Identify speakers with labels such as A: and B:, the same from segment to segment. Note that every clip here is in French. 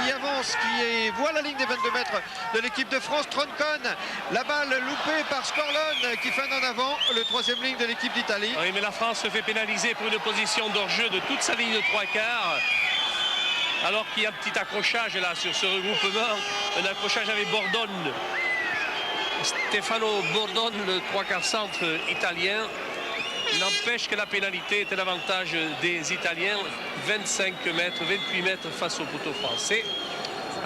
A: qui avance, qui voit la ligne des 22 mètres de l'équipe de France. Troncon, la balle loupée par Scorlone qui fait en avant le troisième ligne de l'équipe d'Italie.
B: Oui, mais la France se fait pénaliser pour une position d'hors-jeu de toute sa ligne de 3/4. Alors qu'il y a un petit accrochage là sur ce regroupement, un accrochage avec Bordone. Stefano Bordone, le 3/4 centre italien. N'empêche que la pénalité était l'avantage des Italiens. 25 mètres, 28 mètres face au poteau français.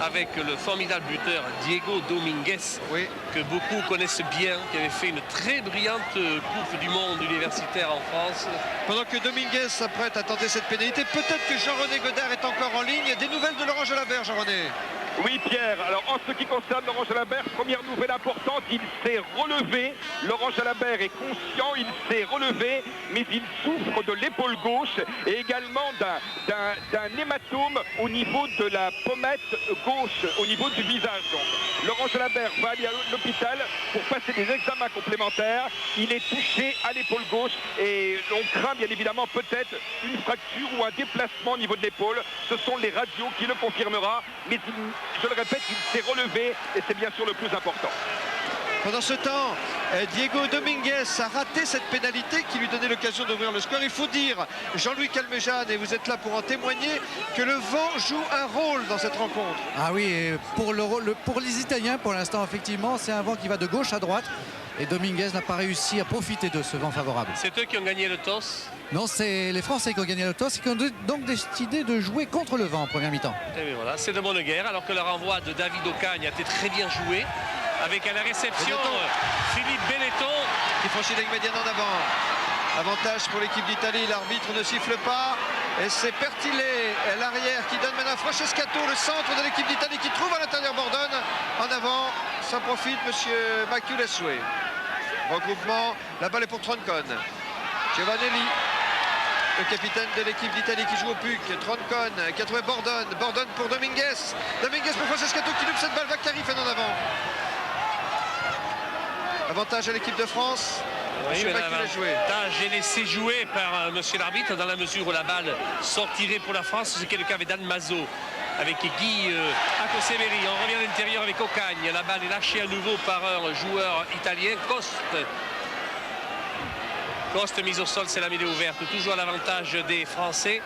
B: Avec le formidable buteur Diego Dominguez, oui, que beaucoup connaissent bien, qui avait fait une très brillante Coupe du Monde universitaire en France.
A: Pendant que Dominguez s'apprête à tenter cette pénalité, peut-être que Jean-René Godard est encore en ligne. Des nouvelles de Laurent Jalabert, Jean-René?
C: Oui, Pierre. Alors, en ce qui concerne Laurent Jalabert, première nouvelle importante, il s'est relevé. Laurent Jalabert est conscient, il s'est relevé, mais il souffre de l'épaule gauche et également d'un hématome au niveau de la pommette gauche, au niveau du visage. Donc, Laurent Jalabert va aller à l'hôpital pour passer des examens complémentaires. Il est touché à l'épaule gauche et on craint bien évidemment peut-être une fracture ou un déplacement au niveau de l'épaule. Ce sont les radios qui le confirmera, mais je le répète, il s'est relevé et c'est bien sûr le plus important.
A: Pendant ce temps, Diego Dominguez a raté cette pénalité qui lui donnait l'occasion d'ouvrir le score. Il faut dire, Jean-Louis Calmejane, et vous êtes là pour en témoigner, que le vent joue un rôle dans cette rencontre.
D: Ah oui, et pour les Italiens, pour l'instant, effectivement, c'est un vent qui va de gauche à droite. Et Dominguez n'a pas réussi à profiter de ce vent favorable.
B: C'est eux qui ont gagné le toss?
D: Non, c'est les Français qui ont gagné le toss et qui ont donc décidé de jouer contre le vent en première mi-temps.
B: Et bien voilà, c'est de bonne guerre, alors que le renvoi de David Ocagne a été très bien joué. Avec à la réception Philippe Benetton
A: qui franchit la ligne médiane en avant. Avantage pour l'équipe d'Italie, l'arbitre ne siffle pas. Et c'est Pertile, l'arrière, qui donne maintenant à Francescato, le centre de l'équipe d'Italie qui trouve à l'intérieur Bordone. En avant, ça profite monsieur Maculesue. Regroupement, la balle est pour Troncon. Giovanelli, le capitaine de l'équipe d'Italie qui joue au PUC. Troncon qui a trouvé Bordone. Bordone pour Dominguez. Dominguez pour Francescato qui loupe cette balle. Vacari fait en avant. Avantage à l'équipe de France.
B: Oui, l'avantage est laissé jouer par monsieur l'arbitre dans la mesure où la balle sortirait pour la France. C'est le cas avec Dan Mazo, avec Guy Akoseberi. On revient à l'intérieur avec Ocagne. La balle est lâchée à nouveau par un joueur italien, Coste. Coste mise au sol, c'est la mêlée ouverte. Toujours à l'avantage des Français.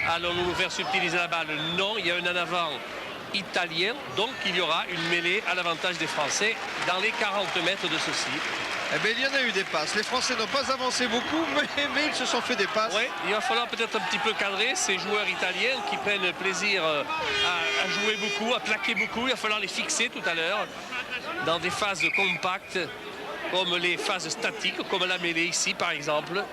B: Allons-nous nous faire subtiliser la balle? Non, il y a un en avant italien, donc il y aura une mêlée à l'avantage des Français dans les 40 mètres de ceci.
A: Eh bien, il y en a eu des passes. Les Français n'ont pas avancé beaucoup, mais ils se sont fait des passes.
B: Oui, il va falloir peut-être un petit peu cadrer ces joueurs italiens qui prennent plaisir à jouer beaucoup, à plaquer beaucoup. Il va falloir les fixer tout à l'heure dans des phases compactes, comme les phases statiques, comme la mêlée ici par exemple.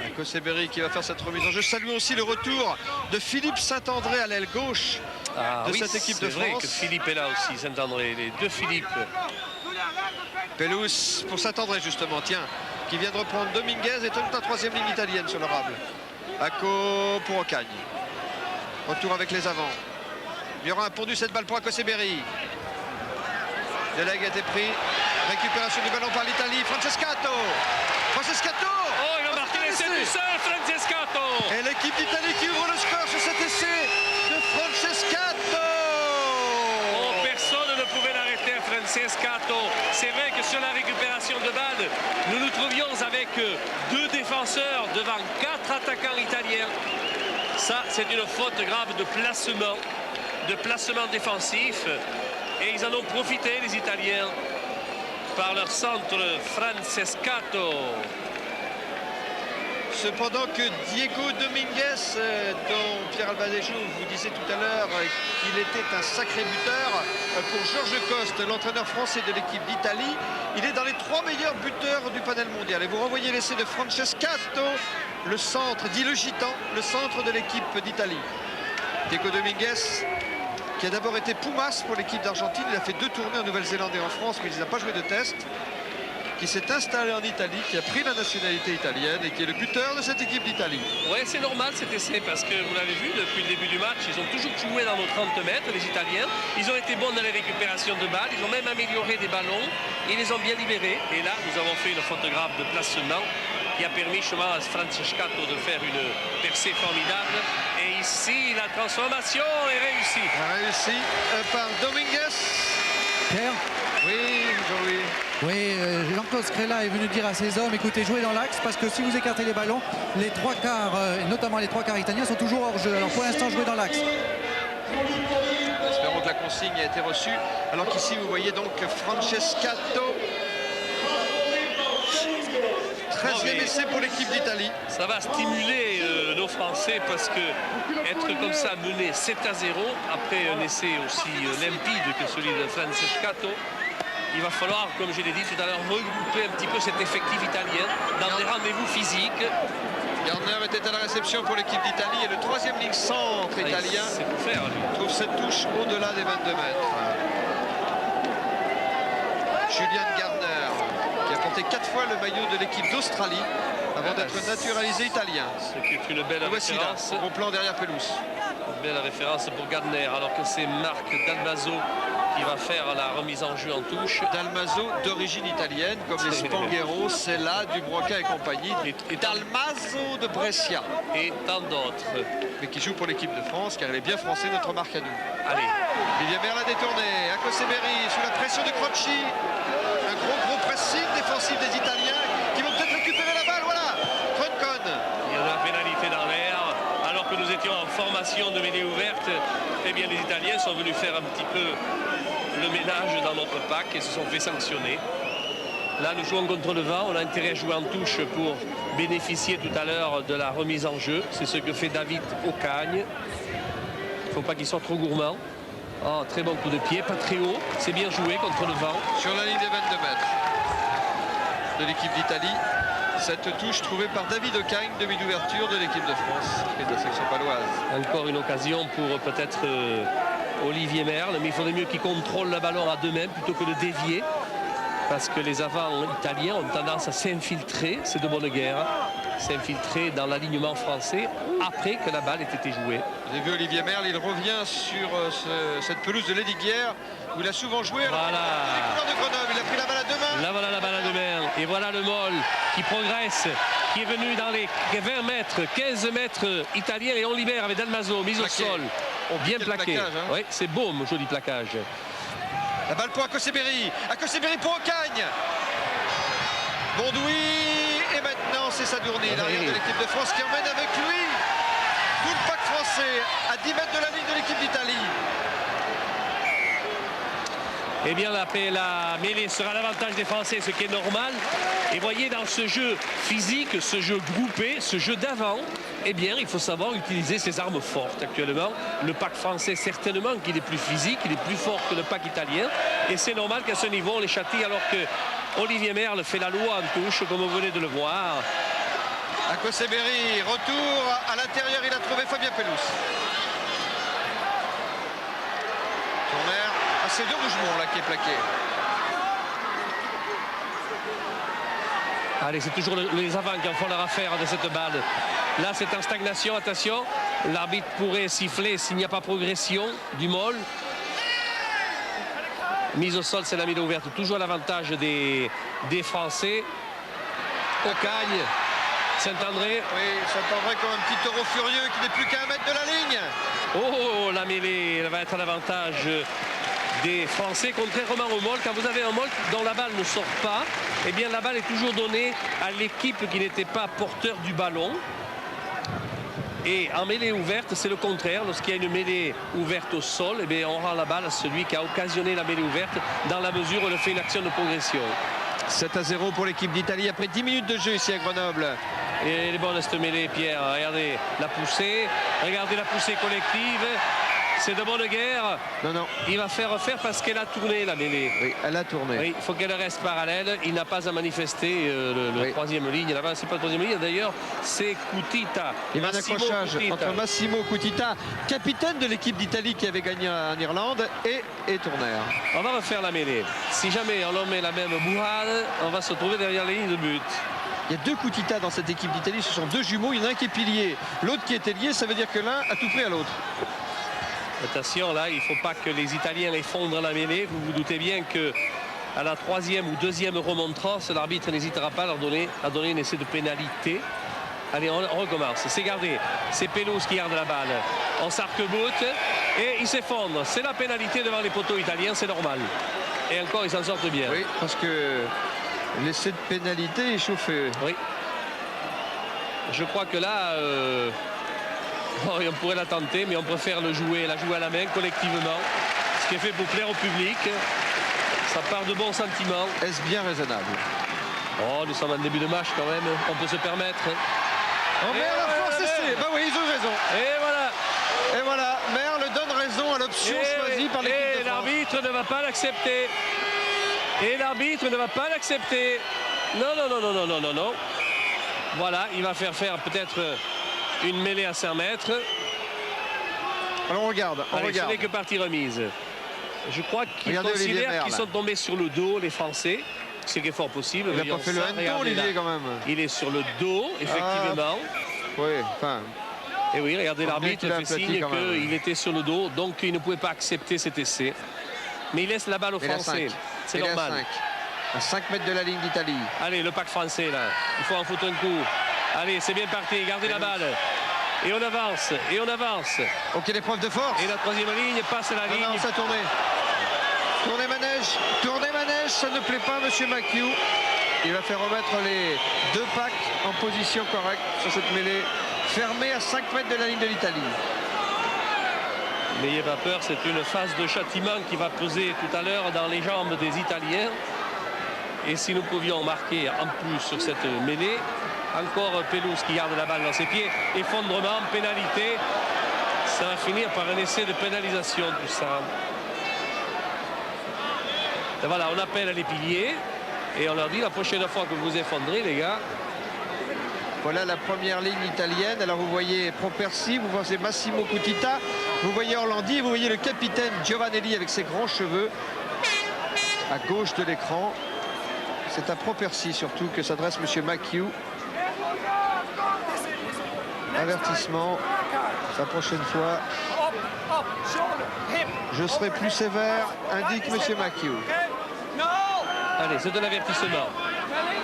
A: Akoseberi qui va faire cette remise en jeu. Je salue aussi le retour de Philippe Saint-André à l'aile gauche de cette équipe de France.
B: C'est vrai que Philippe est là aussi, Saint-André, les deux Philippe.
A: Pelouse pour Saint-André justement, tiens, qui vient de reprendre Dominguez et toute la troisième ligne italienne sur le rable. Ako pour Ocagne. Retour avec les avants. Il y aura un pondu cette balle pour Akoseberi. Delegue a été pris. Récupération du ballon par l'Italie. Francescato. Francescato.
B: Oh, il va marquer l'essai du seul, Francescato.
A: Et l'équipe d'Italie qui ouvre le score sur cet essai de Francescato.
B: Oh, personne ne pouvait l'arrêter à Francescato. C'est vrai que sur la récupération de balle, nous nous trouvions avec deux défenseurs devant 4 attaquants italiens. Ça, c'est une faute grave de placement défensif. Et ils en ont profité, les Italiens, par leur centre Francescato.
A: Cependant que Diego Dominguez, dont Pierre Albadejo vous disait tout à l'heure qu'il était un sacré buteur, pour Georges Coste, l'entraîneur français de l'équipe d'Italie, il est dans les 3 meilleurs buteurs du panel mondial. Et vous renvoyez l'essai de Francescato, le centre, dit le gitan, le centre de l'équipe d'Italie. Diego Dominguez, qui a d'abord été Pumas pour l'équipe d'Argentine. Il a fait 2 tournées en Nouvelle-Zélande et en France, mais il n'a pas joué de test. Qui s'est installé en Italie, qui a pris la nationalité italienne et qui est le buteur de cette équipe d'Italie.
B: Oui, c'est normal cet essai parce que vous l'avez vu depuis le début du match, ils ont toujours joué dans nos 30 mètres, les Italiens. Ils ont été bons dans les récupérations de balles, ils ont même amélioré des ballons, ils les ont bien libérés. Et là, nous avons fait une faute grave de placement qui a permis justement à Francescato de faire une percée formidable. Et ici, la transformation est réussie.
A: Réussi par Dominguez.
D: Pierre.
A: Oui, Jean-Louis.
D: Oui, Jean-Claude Scrella est venu dire à ses hommes, écoutez, jouez dans l'axe parce que si vous écartez les ballons, les trois quarts, et notamment les trois quarts italiens, sont toujours hors jeu. Alors pour l'instant, jouez dans l'axe.
A: Espérons que la consigne a été reçue. Alors qu'ici, vous voyez donc Francescato. 13e essai pour l'équipe d'Italie.
B: Ça va stimuler nos Français parce que être comme ça mené 7-0 après un essai aussi limpide que celui de Francescato, il va falloir, comme je l'ai dit tout à l'heure, regrouper un petit peu cet effectif italien dans des rendez-vous physiques.
A: Gardner était à la réception pour l'équipe d'Italie et le troisième ligne centre italien trouve cette touche au-delà des 22 mètres. Julian Gardner, qui a porté 4 fois le maillot de l'équipe d'Australie avant d'être naturalisé italien.
B: C'est une belle référence.
A: Bon plan derrière pelouse.
B: Une belle référence pour Gardner, alors que c'est Marc Dalmaso qui va faire la remise en jeu en touche.
A: Dalmaso d'origine italienne, comme les Spanghero, Sella, Dubroca et compagnie. Et Dalmaso de Brescia.
B: Et tant d'autres.
A: Mais qui joue pour l'équipe de France, car il est bien français, notre marque à nous.
B: Allez.
A: Olivier Merle a détourné. Akoseberi sous la pression de Croci. Un gros pressing défensif des Italiens qui vont peut-être récupérer la balle. Voilà, Troncon.
B: Il y a une pénalité dans l'air. Alors que nous étions en formation de mêlée ouverte, eh bien les Italiens sont venus faire un petit peu le ménage dans notre pack et se sont fait sanctionner. Là, nous jouons contre le vent. On a intérêt à jouer en touche pour bénéficier tout à l'heure de la remise en jeu. C'est ce que fait David Ocagne. Il ne faut pas qu'il soit trop gourmand. Oh, très bon coup de pied, pas très haut. C'est bien joué contre le vent.
A: Sur la ligne des 22 mètres de l'équipe d'Italie. Cette touche trouvée par David Ocagne, demi d'ouverture de l'équipe de France et de la section paloise.
B: Encore une occasion pour peut-être Olivier Merle, mais il faudrait mieux qu'il contrôle le ballon à deux mains plutôt que de dévier. Parce que les avants italiens ont tendance à s'infiltrer, c'est de bonne guerre, s'infiltrer dans l'alignement français après que la balle ait été jouée.
A: Vous avez vu Olivier Merle, il revient sur cette pelouse de Lesdiguières où il a souvent joué.
B: Voilà.
A: Les couleurs de Grenoble, il a pris la balle à deux mains.
B: Là voilà la balle à deux mains. Et voilà le Moll qui progresse, qui est venu dans les 20 mètres, 15 mètres italiens et on libère avec Dalmaso, mise au sol. Bien plaqué.
A: Plaquage, hein.
B: Oui, c'est beau, mon joli plaquage.
A: La balle pour Akoseberi. Akoseberi pour Ocagne. Bondoui. Et maintenant, c'est Sadourny, l'arrière de l'équipe de France, qui emmène avec lui tout le pack français à 10 mètres de la ligne de l'équipe d'Italie.
B: Eh bien, la mêlée sera l'avantage des Français, ce qui est normal. Et voyez, dans ce jeu physique, ce jeu groupé, ce jeu d'avant, eh bien, il faut savoir utiliser ses armes fortes actuellement. Le pack français, certainement, qu'il est plus physique, il est plus fort que le pack italien. Et c'est normal qu'à ce niveau, on les châtie, alors que Olivier Merle fait la loi en touche, comme vous venez de le voir.
A: Akoseberi, retour à l'intérieur, il a trouvé Fabien Pelous. Tourner, c'est de Rougemont là qui est plaqué.
B: Allez, c'est toujours les avants qui en font leur affaire de cette balle. Là, c'est en stagnation, attention. L'arbitre pourrait siffler s'il n'y a pas progression du Moll. Mise au sol, c'est la mêlée ouverte. Toujours l'avantage des Français. Ocagne, Saint-André.
A: Oui, Saint-André comme un petit taureau furieux qui n'est plus qu'à 1 mètre de la ligne.
B: Oh, la mêlée, elle va être à l'avantage des Français, contrairement au Moll. Quand vous avez un Moll dont la balle ne sort pas, eh bien la balle est toujours donnée à l'équipe qui n'était pas porteur du ballon. Et en mêlée ouverte, c'est le contraire. Lorsqu'il y a une mêlée ouverte au sol, eh bien, on rend la balle à celui qui a occasionné la mêlée ouverte, dans la mesure où elle fait une action de progression.
A: 7-0 pour l'équipe d'Italie après 10 minutes de jeu ici à Grenoble.
B: Et elle est bonne cette mêlée, Pierre. Regardez la poussée. Regardez la poussée collective. C'est de bonne guerre.
A: Non.
B: Il va faire parce qu'elle a tourné la mêlée.
A: Oui, elle a tourné.
B: Oui, il faut qu'elle reste parallèle. Il n'a pas à manifester le troisième ligne. Là-bas, c'est pas le troisième ligne. D'ailleurs, c'est Kutita.
A: Il y a un accrochage entre Massimo Kutita, capitaine de l'équipe d'Italie qui avait gagné en Irlande, et Tourner.
B: On va refaire la mêlée. Si jamais on met la même bourrade, on va se trouver derrière les lignes de but.
A: Il y a deux Kutita dans cette équipe d'Italie. Ce sont deux jumeaux. Il y en a un qui est pilier. L'autre qui était lié, ça veut dire que l'un a tout pris à l'autre.
B: Attention, là, il ne faut pas que les Italiens effondrent la mêlée. Vous vous doutez bien que à la troisième ou deuxième remontrance, l'arbitre n'hésitera pas à donner un essai de pénalité. Allez, on recommence. C'est gardé. C'est Pelouse qui garde la balle. On s'arc-boute et il s'effondre. C'est la pénalité devant les poteaux italiens, c'est normal. Et encore, ils s'en sortent bien.
A: Oui, parce que l'essai de pénalité est chauffé.
B: Oui. Je crois que là, on pourrait la tenter, mais on préfère la jouer à la main collectivement. Ce qui est fait pour plaire au public. Ça part de bons sentiments.
A: Est-ce bien raisonnable?
B: Oh, nous sommes en début de match quand même. On peut se permettre.
A: Oh, Merle a force essai. Bah oui, ils ont raison.
B: Et voilà.
A: Et voilà, Merle donne raison à l'option choisie par l'équipe de France.
B: Et l'arbitre ne va pas l'accepter. Et l'arbitre ne va pas l'accepter. Non, non, non, non, non, non, non, non. Voilà, il va faire peut-être une mêlée à 5 mètres.
A: Alors on regarde, on regarde.
B: Ce n'est que partie remise. Je crois qu'ils considèrent qu'ils sont tombés sur le dos, les Français. Ce qui est fort possible.
A: Il n'a pas fait le hanneton, Olivier, quand même.
B: Il est sur le dos, effectivement.
A: Oui, enfin...
B: Et oui, regardez, l'arbitre fait signe qu'il était sur le dos, donc il ne pouvait pas accepter cet essai. Mais il laisse la balle aux Français. C'est normal.
A: À 5 mètres de la ligne d'Italie.
B: Allez, le pack français, là. Il faut en foutre un coup. Allez, c'est bien parti. Gardez la balle. Et on avance. Et on avance.
A: Ok, l'épreuve de force.
B: Et la troisième ligne passe à la ligne.
A: Non, ça tournait. Tournez manège, ça ne plaît pas, monsieur McHugh. Il va faire remettre les 2 packs en position correcte sur cette mêlée fermée à 5 mètres de la ligne de l'Italie.
B: N'ayez pas peur, c'est une phase de châtiment qui va peser tout à l'heure dans les jambes des Italiens. Et si nous pouvions marquer en plus sur cette mêlée, encore Pelouse qui garde la balle dans ses pieds, effondrement, pénalité, ça va finir par un essai de pénalisation tout ça. Et voilà, on appelle les piliers et on leur dit la prochaine fois que vous effondrez, les gars.
A: Voilà la première ligne italienne. Alors vous voyez Propersi, vous voyez Massimo Cutita, vous voyez Orlandi, vous voyez le capitaine Giovanelli avec ses grands cheveux à gauche de l'écran. C'est à Propersi surtout que s'adresse monsieur McHugh. Avertissement. La prochaine fois, je serai plus sévère, indique monsieur McHugh.
B: Allez, c'est de l'avertissement.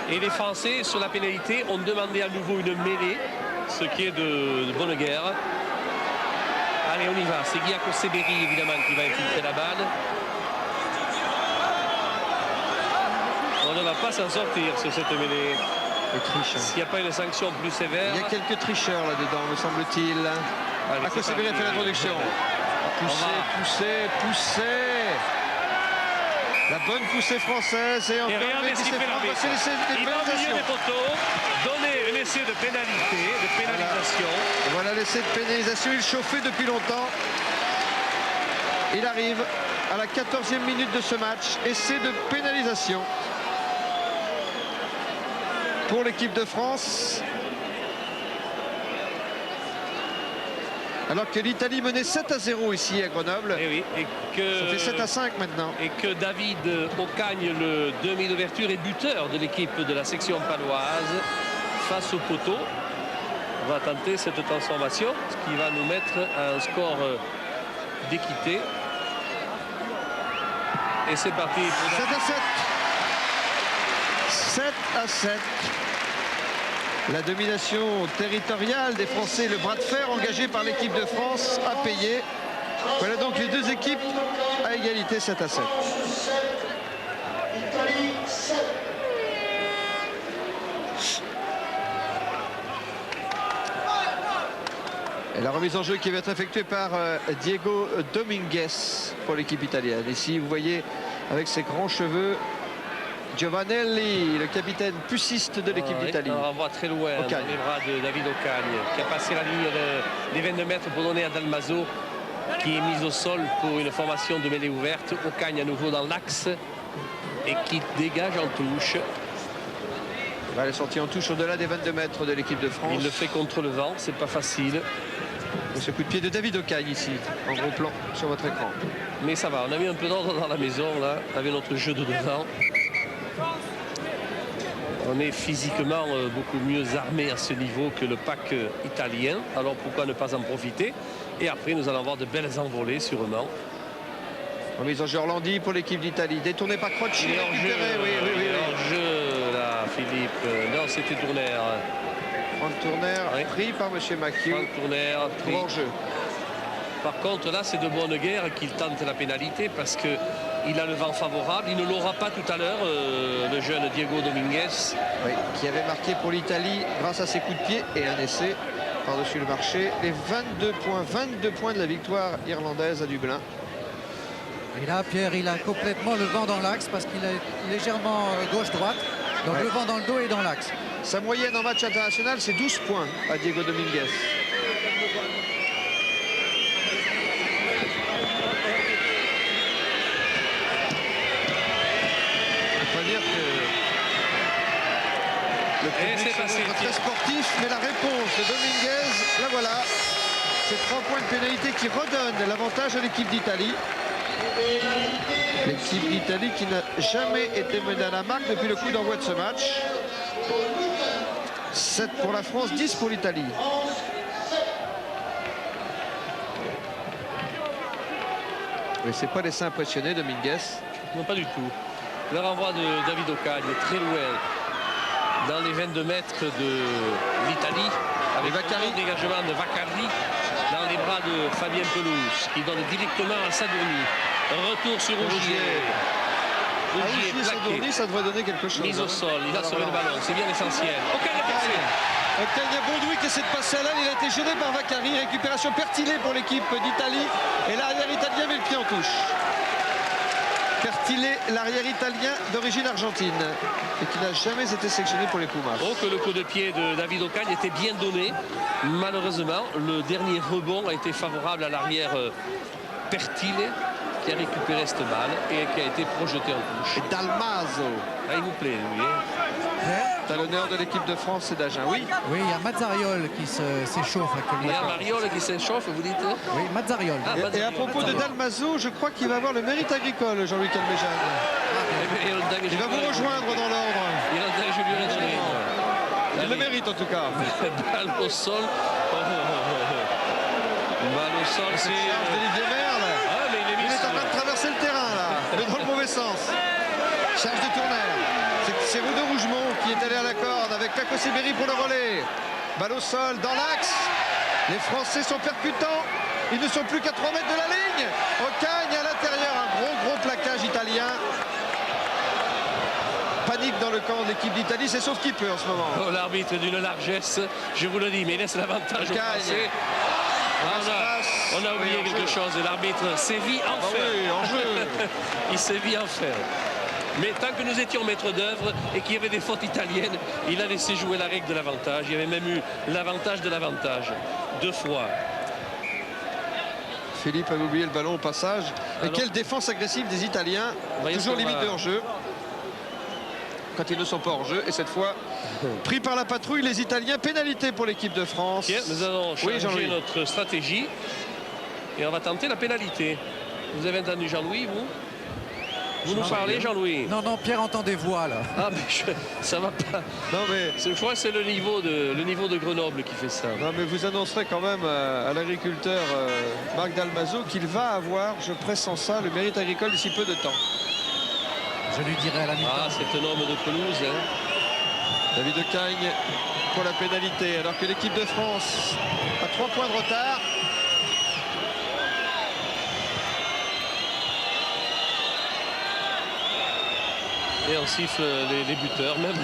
B: Et les Français, sur la pénalité, ont demandé à nouveau une mêlée, ce qui est de bonne guerre. Allez, on y va. C'est Giacomo Seberi, évidemment, qui va infiltrer la balle. On ne va pas s'en sortir sur cette mêlée. S'il n'y a pas une sanction plus sévère.
A: Il y a quelques tricheurs là-dedans, me semble-t-il. Giacomo Seberi a fait l'introduction. Pousser. La bonne poussée française et encore
B: regardez ce qu'il fait l'arbitre. Il va au milieu des poteaux, donner un essai de pénalité, de pénalisation.
A: Voilà l'essai de pénalisation, il chauffait depuis longtemps. Il arrive à la 14e minute de ce match. Essai de pénalisation pour l'équipe de France. Alors que l'Italie menait 7-0 ici à Grenoble.
B: Et oui, et que,
A: ça fait 7-5 maintenant.
B: Et que David Ocagne, le demi d'ouverture et buteur de l'équipe de la section paloise, face au poteau, va tenter cette transformation, ce qui va nous mettre à un score d'équité. Et c'est parti pour
A: 7-7. La domination territoriale des Français, le bras de fer engagé par l'équipe de France a payé. Voilà donc les deux équipes à égalité 7-7. Et la remise en jeu qui va être effectuée par Diego Dominguez pour l'équipe italienne. Ici, vous voyez avec ses grands cheveux Giovanelli, le capitaine puciste de l'équipe d'Italie.
B: On renvoie très loin dans les bras de David Ocagne, qui a passé la ligne des 22 mètres pour donner à Dalmaso, qui est mise au sol pour une formation de mêlée ouverte. Ocagne à nouveau dans l'axe et qui dégage en touche.
A: Elle est sortie en touche au-delà des 22 mètres de l'équipe de France.
B: Il le fait contre le vent, c'est pas facile.
A: Et ce coup de pied de David Ocagne ici, en gros plan sur votre écran.
B: Mais ça va, on a mis un peu d'ordre dans la maison là, avec notre jeu de devant. On est physiquement beaucoup mieux armé à ce niveau que le pack italien. Alors pourquoi ne pas en profiter? Et après, nous allons avoir de belles envolées sûrement.
A: Remise en jeu Orlandi pour l'équipe d'Italie. Détourné par Crocci.
B: Hors-jeu, là, Philippe. Non, c'était Tournaire.
A: Franck Tourner,
B: Oui.
A: pris par M. Makieu
B: Franck Tourner,
A: pour hors-jeu.
B: Par contre, là, c'est de bonne guerre qu'il tente la pénalité parce qu'il a le vent favorable. Il ne l'aura pas tout à l'heure, le jeune Diego Dominguez.
A: Oui, qui avait marqué pour l'Italie grâce à ses coups de pied et un essai par-dessus le marché. Les 22 points de la victoire irlandaise à Dublin.
D: Et là, Pierre, il a complètement le vent dans l'axe parce qu'il est légèrement gauche-droite. Donc
A: Ouais.
D: le vent dans le dos et dans l'axe.
A: Sa moyenne en match international, c'est 12 points à Diego Dominguez. On peut pas dire que le
B: Et
A: public
B: c'est passé,
A: se montre très sportif, mais la réponse de Dominguez, la voilà. C'est 3 points de pénalité qui redonnent l'avantage à l'équipe d'Italie. L'équipe d'Italie qui n'a jamais été menée à la marque depuis le coup d'envoi de ce match. 7 pour la France, 10 pour l'Italie. Mais c'est pas laissé impressionner Dominguez.
B: Non, pas du tout. Le renvoi de David Ocagne est très loin dans les 22 mètres de l'Italie. Avec
A: Vaccari.
B: un dégagement de Vaccari dans les bras de Fabien Pelouse qui donne directement à Sadoni. Retour sur Rougier. Rougier plaqué.
A: Sadoni, ça devrait donner quelque chose.
B: Mise au sol, il a sauvé le ballon, c'est bien l'essentiel. Ocagne a passé.
A: Ocagne a Baudouin qui essaie de passer à l'aile, il a été gêné par Vaccari. Récupération Pertile pour l'équipe d'Italie. Et l'arrière italien met le pied en touche. Pertile, l'arrière italien d'origine argentine et qui n'a jamais été sélectionné pour les Pumas.
B: Oh, que le coup de pied de David Ocagne était bien donné. Malheureusement, le dernier rebond a été favorable à l'arrière Pertile qui a récupéré cette balle et qui a été projeté en touche.
A: Et Dalmaso,
B: Ah, il vous plaît, lui.
A: talonneur de l'équipe de France et d'Agen. Oui,
D: Oui, il y a Mazzariol qui s'échauffe
B: Il y
D: actuellement.
B: a Mariol qui s'échauffe, vous dites?
D: Oui, Mazzariol.
B: Ah,
A: et à propos de Dalmaso, je crois qu'il va avoir le mérite agricole, Jean-Louis Calmejane. Il va vous rejoindre dans l'ordre.
B: Je lui ai donné.
A: Il le mérite en tout cas.
B: Balle au sol. Balle au sol, c'est...
A: Charge d'Olivier Merle.
B: Ah, mais il est
A: Il
B: mis
A: est en
B: sur-
A: train de traverser le terrain là, mais dans le mauvais sens. Charge de Tourner. C'est Rude Rougemont qui est allé à la corde avec Paco Sibéry pour le relais. Balle au sol, dans l'axe. Les Français sont percutants. Ils ne sont plus qu'à 3 mètres de la ligne. Ocagne à l'intérieur, un gros plaquage italien. Panique dans le camp de l'équipe d'Italie, c'est sauf qui peut en ce moment.
B: Oh, l'arbitre d'une largesse, je vous le dis, mais il laisse l'avantage au
A: Ocagne.
B: Français. On a oublié
A: Oui, en
B: quelque
A: jeu.
B: chose, l'arbitre sévit en
A: Ah
B: fer.
A: oui, en jeu.
B: Il sévit en fer. Mais tant que nous étions maîtres d'œuvre et qu'il y avait des fautes italiennes, il a laissé jouer la règle de l'avantage. Il y avait même eu l'avantage de l'avantage. 2 fois.
A: Philippe avait oublié le ballon au passage. Et
B: Alors,
A: quelle défense agressive des Italiens.
B: voyez
A: Toujours
B: ce qu'on
A: limite
B: va-
A: de hors-jeu. Quand ils ne sont pas hors-jeu. Et cette fois, pris par la patrouille, les Italiens. Pénalité pour l'équipe de France.
B: Tiens, nous allons
A: Oui,
B: changer
A: Jean-Louis.
B: notre stratégie et on va tenter la pénalité. Vous avez entendu Jean-Louis, vous? Vous nous parlez, Jean-Louis?
D: Non, non, Pierre entend des voix là.
B: Ah, mais ça va pas.
A: Non mais,
B: Je crois que c'est le niveau de Grenoble qui fait ça.
A: non, mais vous annoncerez quand même à l'agriculteur Marc Dalmaso qu'il va avoir, je pressens ça, le mérite agricole d'ici peu de temps.
D: Je lui dirai à la mi-temps.
B: Ah, c'est un homme de pelouse. Hein.
A: David Ocagne pour la pénalité, alors que l'équipe de France a 3 points de retard.
B: Et on siffle les buteurs, même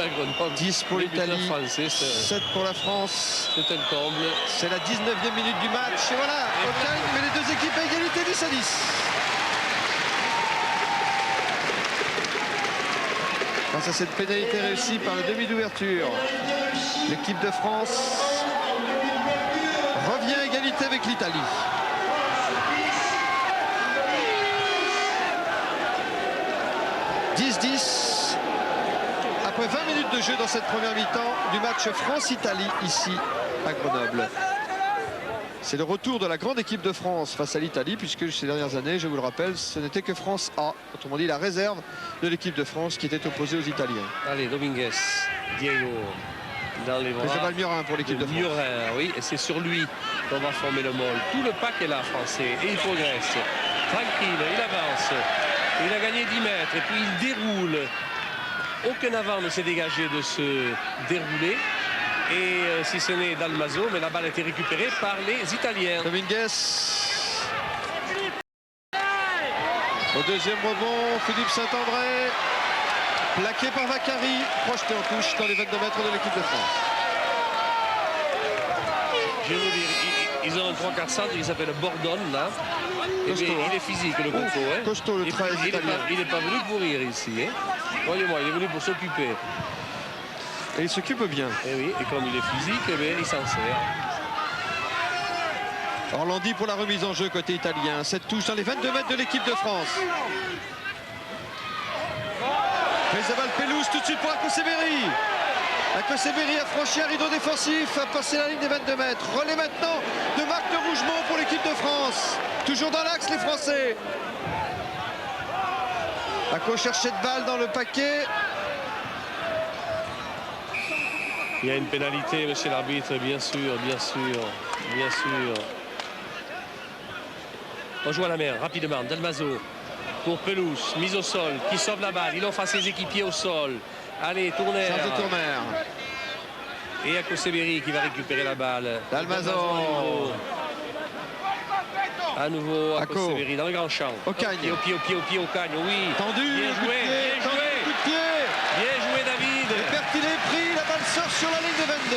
B: à Grenoble.
A: 10 pour
B: Les buteurs
A: l'Italie,
B: français,
A: 7 pour la France.
B: c'est un comble.
A: C'est la 19e minute du match. Et voilà, Ocagne met les deux équipes à égalité, 10 à 10. Grâce à cette pénalité réussie par le demi d'ouverture, l'équipe de France revient à égalité avec l'Italie. « 10-10 » après 20 minutes de jeu dans cette première mi-temps du match France-Italie ici à Grenoble. C'est le retour de la grande équipe de France face à l'Italie, puisque ces dernières années, je vous le rappelle, ce n'était que France A, autrement dit la réserve de l'équipe de France qui était opposée aux Italiens.
B: Allez, Dominguez, Diego, dans les bras.
A: Mais c'est Valmurin pour l'équipe de France.
B: Murin, oui, et c'est sur lui qu'on va former le môle. Tout le pack est là, français, et il progresse. Tranquille, il avance. Il a gagné 10 mètres, et puis il déroule. Aucun avant ne s'est dégagé de ce déroulé. si ce n'est Dalmaso, mais la balle a été récupérée par les Italiens.
A: Dominguez. Au deuxième rebond, Philippe Saint-André. Plaqué par Vaccari, projeté en touche dans les 22 mètres de l'équipe de France.
B: Je vais vous dire, ils ont un 3/4 centre, il s'appelle Bordone là.
A: Costaud,
B: il est physique le costaud. Hein.
A: Costaud, le 13 italien.
B: Il n'est pas venu pour rire ici. Hein. Voyez-moi, il est venu pour s'occuper.
A: Et il s'occupe bien.
B: Et oui, et comme il est physique, eh bien, il s'en sert.
A: Orlandi pour la remise en jeu côté italien. Cette touche dans les 22 mètres de l'équipe de France. Isabelle Pelouse tout de suite pour Akoseberi. Akoseberi a franchi un rideau défensif, a passé la ligne des 22 mètres. Relais maintenant de Marc de Rougemont pour l'équipe de France. Toujours dans l'axe les Français. Ako cherche cette balle dans le paquet.
B: Il y a une pénalité, monsieur l'arbitre, bien sûr, bien sûr, bien sûr. On joue à la mer, rapidement, Dalmaso pour Pelouse, mise au sol, qui sauve la balle, il offre à ses équipiers au sol. Allez, Tourner. Et Akoseberi qui va récupérer la balle.
A: Dalmaso.
B: À nouveau, Akoseberi dans le grand champ.
A: Ocagne.
B: Au pied, Ocagne, oui.
A: Tendu,
B: bien joué, bien joué.
A: Coup de pied.
B: Bien joué, David.
A: Et Bertil est pris, la balle sort sur la ligne de 22.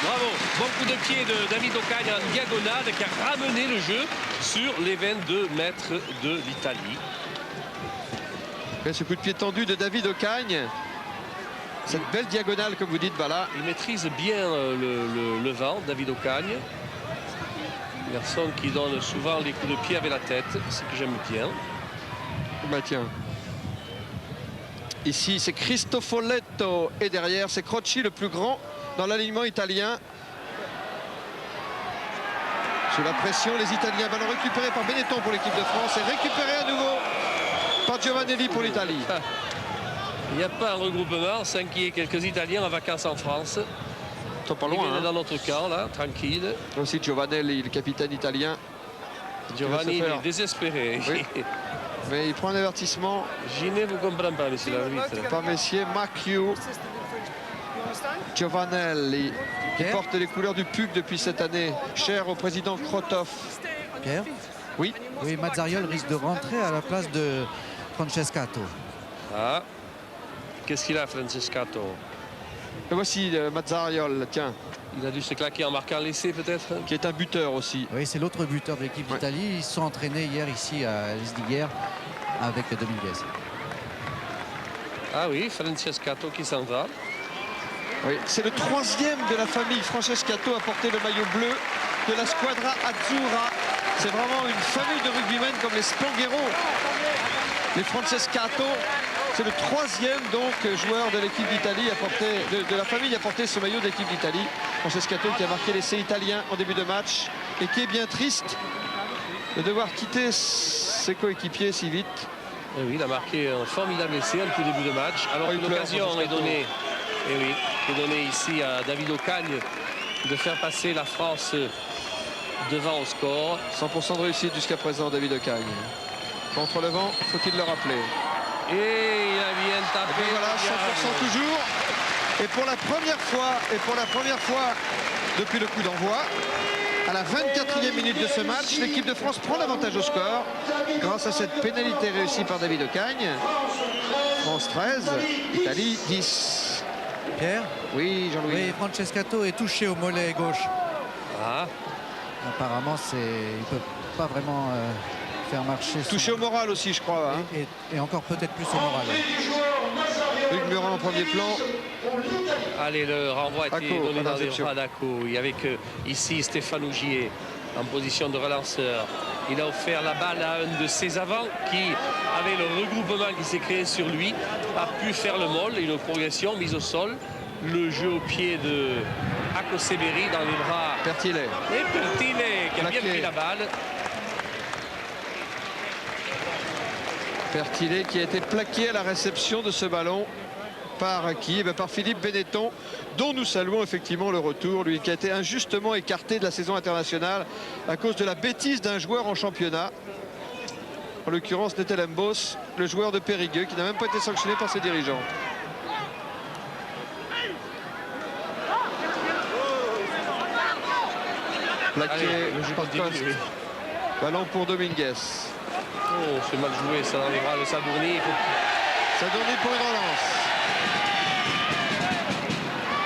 B: Bravo, bon coup de pied de David Ocagne en diagonale qui a ramené le jeu sur les 22 mètres de l'Italie.
A: Ce coup de pied tendu de David Ocagne. Cette belle diagonale, comme vous dites, là.
B: Il maîtrise bien le vent, David Ocagne. Personne qui donne souvent les coups de pied avec la tête, ce que j'aime bien.
A: Bah tiens. Ici, c'est Cristofoletto. Et derrière, c'est Crocci, le plus grand dans l'alignement italien. Sous la pression, les Italiens. Ballon récupéré par Benetton pour l'équipe de France et récupéré à nouveau par Giovanelli pour l'Italie.
B: Il n'y a pas un regroupement sans qu'il y ait quelques Italiens en vacances en France.
A: Ils sont pas loin.
B: Ils viennent dans notre camp, là, tranquille.
A: Aussi Giovanelli, le capitaine italien.
B: Giovanni, il est désespéré.
A: Oui. Mais il prend un avertissement.
B: Je ne vous comprends pas, monsieur l'arbitre.
A: Par messieurs Macchio. Giovanelli, qui porte les couleurs du PUC depuis cette année, cher au président Krotov.
D: Pierre?
A: Oui.
D: Oui, Mazzariol risque de rentrer à la place de Francescato.
B: Ah, qu'est-ce qu'il a, Francescato?
A: Et voici Mazzariol, tiens.
B: Il a dû se claquer en marquant l'essai, peut-être.
A: Qui est un buteur aussi.
D: Oui, c'est l'autre buteur de l'équipe d'Italie. Ils se sont entraînés hier ici à Lisdiguière avec Dominguez.
B: Ah oui, Francescato qui s'en va.
A: Oui, c'est le troisième de la famille Francescato à porter le maillot bleu de la Squadra Azzurra. C'est vraiment une famille de rugbymen comme les Spanghero. Les Francescato, c'est le troisième donc joueur de l'équipe d'Italie à porter, de la famille à porter ce maillot de l'équipe d'Italie. Francescato qui a marqué l'essai italien en début de match et qui est bien triste de devoir quitter ses coéquipiers si vite.
B: Et oui, il a marqué un formidable essai en tout début de match. Alors que l'occasion est donnée. Et oui, est donné ici à David Ocagne de faire passer la France devant au score.
A: 100% de réussite jusqu'à présent, David Ocagne. Contre le vent, faut-il le rappeler.
B: Et il a bien tapé.
A: Et voilà, 100% toujours. Et pour la première fois depuis le coup d'envoi, à la 24e minute de ce match, l'équipe de France prend l'avantage au score grâce à cette pénalité réussie par David Ocagne. France 13, Italie 10.
D: Pierre?
A: Oui, Jean-Louis.
D: Oui, Francescato est touché au mollet gauche.
B: Ah.
D: Apparemment, il ne peut pas vraiment faire marcher.
A: Touché au moral aussi, je crois. Hein.
D: Et encore peut-être plus au moral.
A: Hugues Murin en premier plan.
B: Allez, le renvoi a été donné dans les bras d'Ako. Avec ici Stéphane Ougier en position de relanceur. Il a offert la balle à un de ses avants qui avait le regroupement qui s'est créé sur lui, a pu faire le molle, une progression mise au sol. Le jeu au pied de Akoseberi dans les bras.
A: Pertilet.
B: Et Pertilet qui a bien pris la balle.
A: Pertilet qui a été plaqué à la réception de ce ballon. Par qui? Par Philippe Benetton, dont nous saluons effectivement le retour, lui qui a été injustement écarté de la saison internationale à cause de la bêtise d'un joueur en championnat. En l'occurrence, Netel Mbos, le joueur de Périgueux, qui n'a même pas été sanctionné par ses dirigeants. Plaqué par
B: continue,
A: Coste.
B: oui.
A: Ballon pour Dominguez.
B: Oh, c'est mal joué, ça dans les bras de Sadourny.
A: Sadourny pour une relance.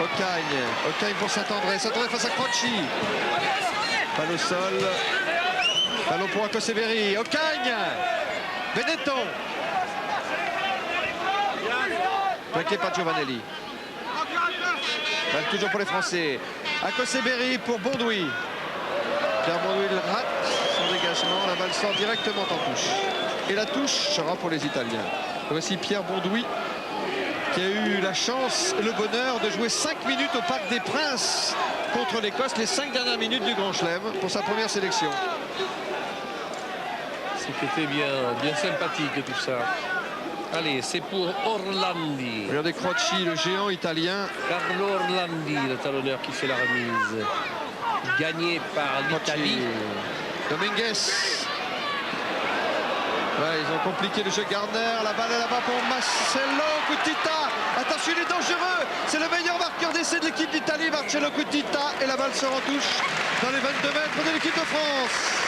A: Ocagne pour Saint-André. Saint-André face à Croci. Balle au sol. Ballon pour Akoseberi. Ocagne. Benetton. Plaqué par Giovanelli. Balle toujours pour les Français. Akoseberi pour Bondoui. Pierre Bondoui le rate son dégagement. La balle sort directement en touche. Et la touche sera pour les Italiens. Voici Pierre Bondoui qui a eu la chance et le bonheur de jouer 5 minutes au Parc des Princes contre l'Écosse, les 5 dernières minutes du Grand Chelem pour sa première sélection.
B: C'était bien sympathique tout ça. Allez, c'est pour Orlandi.
A: Regardez Croci, le géant italien.
B: Carlo Orlandi, le talonneur qui fait la remise. Gagné par l'Italie.
A: Dominguez. Ouais, ils ont compliqué le jeu. Garner, la balle est là-bas pour Marcello Cutita. Attention, il est dangereux. C'est le meilleur marqueur d'essai de l'équipe d'Italie, Marcello Cutita. Et la balle sort en touche dans les 22 mètres de l'équipe de France.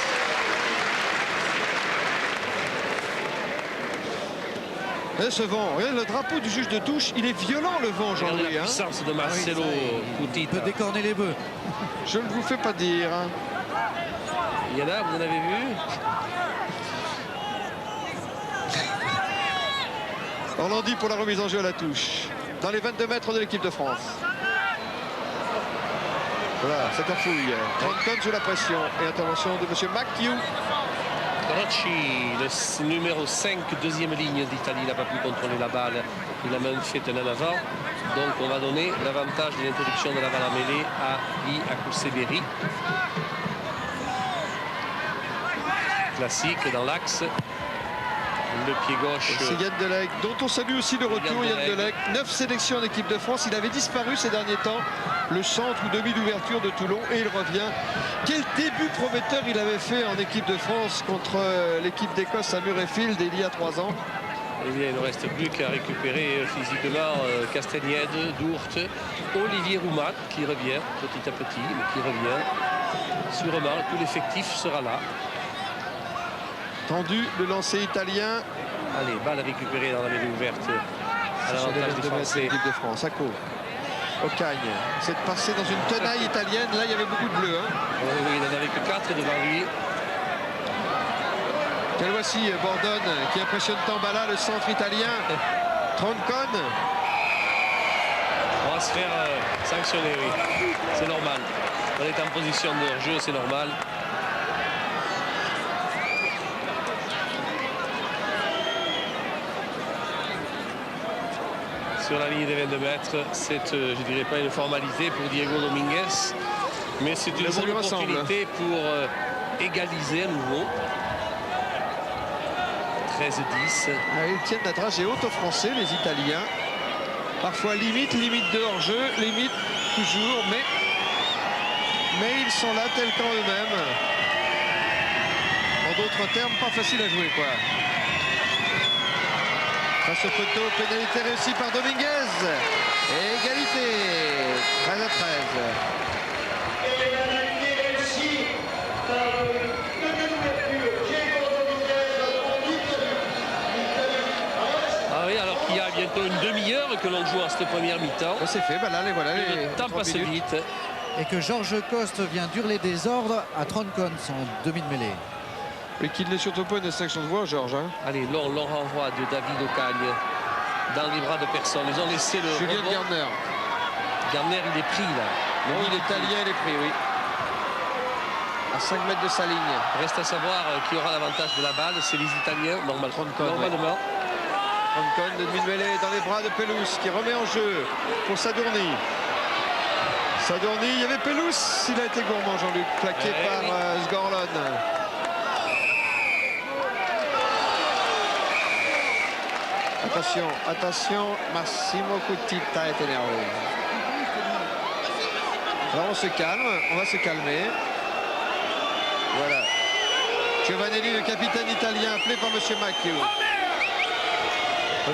A: Et ce vent, regardez le drapeau du juge de touche, il est violent le vent, Jean-Louis.
B: La puissance de Marcello Cutita.
D: Il peut décorner les bœufs.
A: Je ne vous fais pas dire.
B: Il y en a, vous en avez vu?
A: Orlandi pour la remise en jeu à la touche. Dans les 22 mètres de l'équipe de France. Voilà, c'est un fouille. 30 tonnes sous la pression. Et intervention de M. McHugh.
B: Rocci, le numéro 5, deuxième ligne d'Italie, il n'a pas pu contrôler la balle. Il a même fait un en avant. Donc on va donner l'avantage de l'introduction de la balle à mêlée à Guy Akoseberi. Classique dans l'axe. Le pied gauche.
A: C'est Yann Delec, dont on salue aussi le retour. Yann Delec, 9 sélections en équipe de France. Il avait disparu ces derniers temps, le centre ou demi d'ouverture de Toulon, et il revient. Quel début prometteur il avait fait en équipe de France contre l'équipe d'Écosse à Murrayfield il y a 3 ans.
B: Eh bien, il ne reste plus qu'à récupérer physiquement Castagnède, Dourte, Olivier Roumat qui revient petit à petit, mais qui revient. Sûrement, tout l'effectif sera là.
A: Tendu le lancer italien.
B: Allez, balle récupérée dans la mêlée ouverte à l'avantage des Français.
A: L'équipe de France, Ako. Ocagne, c'est de passer dans une tenaille italienne. Là, il y avait beaucoup de bleu. Hein.
B: Oui, il n'en avait que 4 devant lui.
A: Quel voici Bordone qui impressionne Tambala, le centre italien. Troncon.
B: On va se faire sanctionner, oui. C'est normal. On est en position de hors-jeu, c'est normal. Sur la ligne des 22 mètres, c'est, je dirais pas une formalité pour Diego Dominguez, mais c'est une bonne opportunité pour égaliser à nouveau. 13-10.
A: Ils tiennent la dragée haute aux Français, les Italiens. Parfois limite de hors-jeu, limite toujours, mais ils sont là tels qu'en eux-mêmes. En d'autres termes, pas facile à jouer, quoi. Face au poteau, pénalité réussie par Dominguez. Et égalité, 13-13.
B: Ah oui, alors qu'il y a bientôt une demi-heure que l'on joue à cette première mi-temps.
A: C'est fait, ben là, voilà,
B: le temps passe vite.
D: Et que Georges Coste vient d'hurler des ordres à Troncon, son demi de mêlée.
A: Et qu'il n'est surtout pas une extinction de voix, Georges. Hein.
B: Allez, l'on renvoie de David Ocagne dans les bras de personne. Ils ont laissé le
A: Julien
B: rebond.
A: Garner.
B: Garner, il est pris là.
A: Oui, l'Italien, il est pris, oui. À 5 mètres de sa ligne.
B: Reste à savoir qui aura l'avantage de la balle. C'est les Italiens, normalement.
A: Troncon, de demi-mêlée dans les bras de Pelous qui remet en jeu pour Sadourny. Sadourny, il y avait Pelous. Il a été gourmand, Jean-Luc, plaqué par Sgorlon. Attention, attention, Massimo Cutita est énervé. Alors on se calme, on va se calmer. Voilà. Giovanelli, le capitaine italien, appelé par M. McHugh.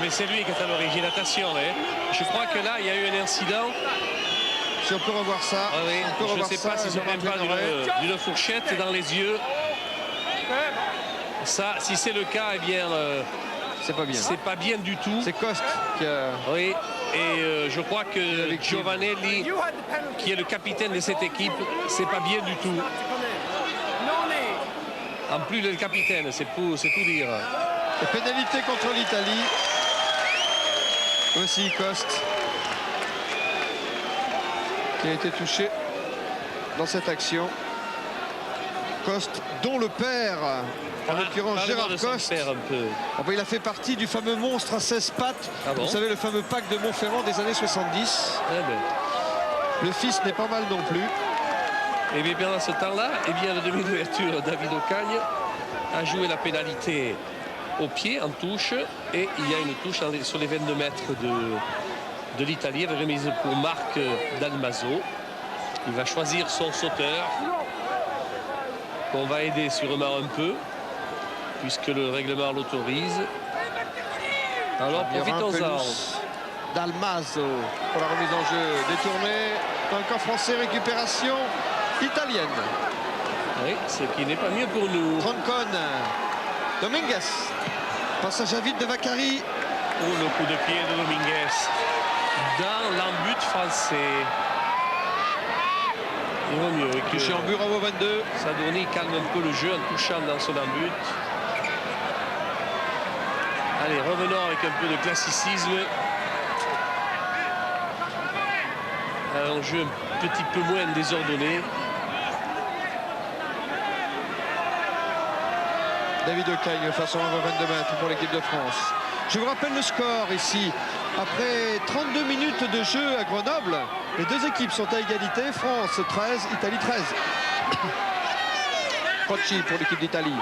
B: Mais c'est lui qui est à l'origine, attention. Hein. Je crois que là, il y a eu un incident
A: Si on peut revoir ça.
B: Ah oui,
A: on peut
B: je ne
A: revoir
B: sais pas s'ils
A: ça,
B: ont même pas d'une fourchette dans les yeux. Ça, si c'est le cas, eh bien,
A: c'est pas bien.
B: C'est pas bien du tout.
A: C'est Coste qui a...
B: Oui, et je crois que Giovanelli, qui est le capitaine de cette équipe, c'est pas bien du tout. En plus, le capitaine, c'est tout dire.
A: Et pénalité contre l'Italie. Aussi Coste qui a été touché dans cette action. Coste, dont le père, en l'occurrence Gérard Coste, il a fait partie du fameux monstre à 16 pattes. Vous savez, le fameux pack de Montferrand des années 70. Le fils n'est pas mal non plus.
B: Et bien pendant ce temps-là, le demi d'ouverture, David Ocagne a joué la pénalité au pied en touche, et il y a une touche sur les 22 mètres de l'Italie, remise pour Marc Dalmaso. Il va choisir son sauteur, qu'on va aider sûrement un peu, puisque le règlement l'autorise. Alors profitons-en.
A: Dalmaso pour la remise en jeu détournée dans le camp français, récupération italienne.
B: Oui, ce qui n'est pas mieux pour nous.
A: Troncone, Dominguez, passage à vide de Vaccari.
B: Oh, le coup de pied de Dominguez dans l'embut français. Il vaut mieux que
A: Chambure au 22.
B: Sadorni calme un peu le jeu en touchant dans son embut. Allez, revenons avec un peu de classicisme. Un jeu un petit peu moins désordonné.
A: David Ocagne façon à 22 mètres pour l'équipe de France. Je vous rappelle le score ici. Après 32 minutes de jeu à Grenoble, les deux équipes sont à égalité. France 13, Italie 13. Crocci pour l'équipe d'Italie.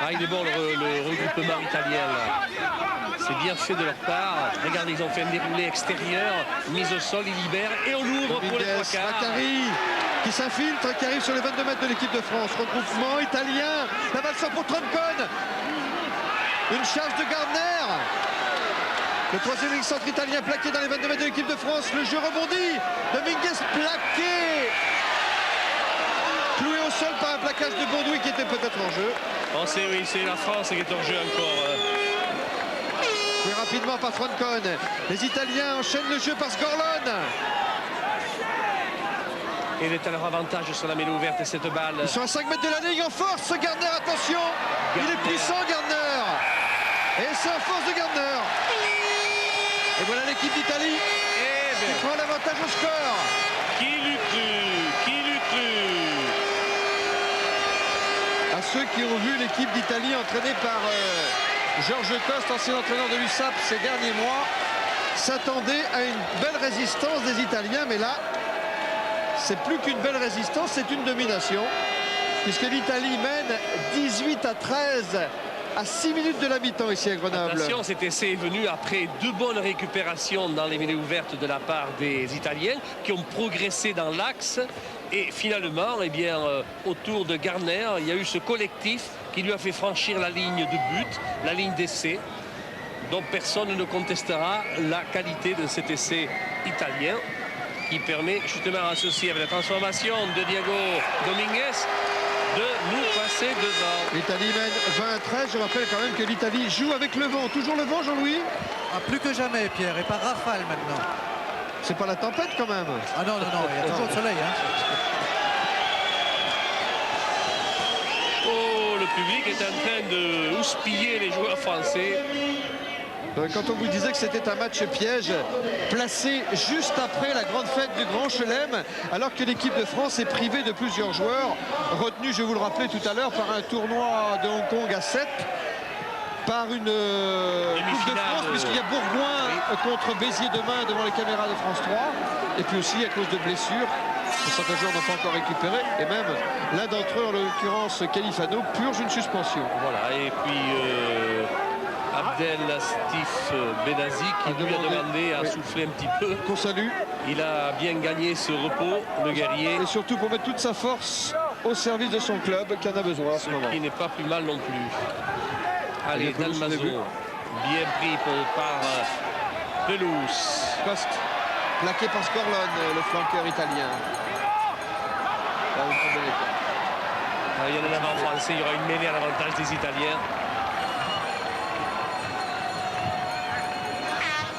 B: Ah, il est bon le regroupement italien là. C'est bien fait de leur part. Regardez, ils ont fait un déroulé extérieur, mise au sol, ils libèrent et on ouvre pour les trois quarts.
A: Vaccari qui s'infiltre, qui arrive sur les 22 mètres de l'équipe de France. Regroupement italien. La balle sort pour Troncone. Une charge de Gardner. Le troisième centre italien plaqué dans les 22 mètres de l'équipe de France. Le jeu rebondit. Dominguez plaqué. Cloué au sol par un plaquage de Baudouin qui était peut-être en jeu.
B: Oh, c'est la France qui est en jeu encore.
A: Plus rapidement par Troncone. Les Italiens enchaînent le jeu par Sgorlone.
B: Et il est à leur avantage sur la mêlée ouverte cette balle.
A: Ils sont à 5 mètres de la ligne en force. Gardner, attention. Il est puissant Gardner. Et c'est en force de Gardner. Et voilà l'équipe d'Italie qui prend l'avantage au score.
B: Qui l'eût cru? Qui l'eût cru?
A: À ceux qui ont vu l'équipe d'Italie entraînée par Georges Coste, ancien entraîneur de l'USAP ces derniers mois, s'attendaient à une belle résistance des Italiens, mais là c'est plus qu'une belle résistance, c'est une domination, puisque l'Italie mène 18-13 à 6 minutes de la mi-temps ici à Grenoble.
B: Attention, cet essai est venu après 2 bonnes récupérations dans les mêlées ouvertes de la part des Italiens qui ont progressé dans l'axe. Et finalement, autour de Gardner, il y a eu ce collectif qui lui a fait franchir la ligne de but, la ligne d'essai. Donc personne ne contestera la qualité de cet essai italien qui permet justement, associé avec la transformation de Diego Dominguez, de nous passer devant.
A: L'Italie mène 20-13. Je rappelle quand même que l'Italie joue avec le vent. Toujours le vent, Jean-Louis?
D: Plus que jamais, Pierre, et par rafale maintenant.
A: C'est pas la tempête quand même.
D: Ah non, il y a toujours le soleil.
B: Oh, le public est en train de houspiller les joueurs français.
A: Quand on vous disait que c'était un match piège placé juste après la grande fête du Grand Chelem, alors que l'équipe de France est privée de plusieurs joueurs, retenus, je vous le rappelais tout à l'heure, par un tournoi de Hong Kong à 7, par une Coupe de France, puisqu'il y a Bourgoin contre Béziers demain devant les caméras de France 3, et puis aussi à cause de blessures. Certains joueurs n'ont pas encore récupéré, et même l'un d'entre eux, en l'occurrence Califano, purge une suspension.
B: Voilà, et puis Abdel Latif Benazi qui lui a demandé à souffler un petit peu.
A: Qu'on salue.
B: Il a bien gagné ce repos, le guerrier.
A: Et surtout pour mettre toute sa force au service de son club qui en a besoin à ce moment.
B: Qui n'est pas plus mal non plus. Allez, Dalmaso, bien pris par Pelouse.
A: Coste, plaqué par Scorlone, le flanqueur italien. Là, vous prenez les points.
B: Il y a un avant français, il y aura une mêlée à l'avantage des Italiens.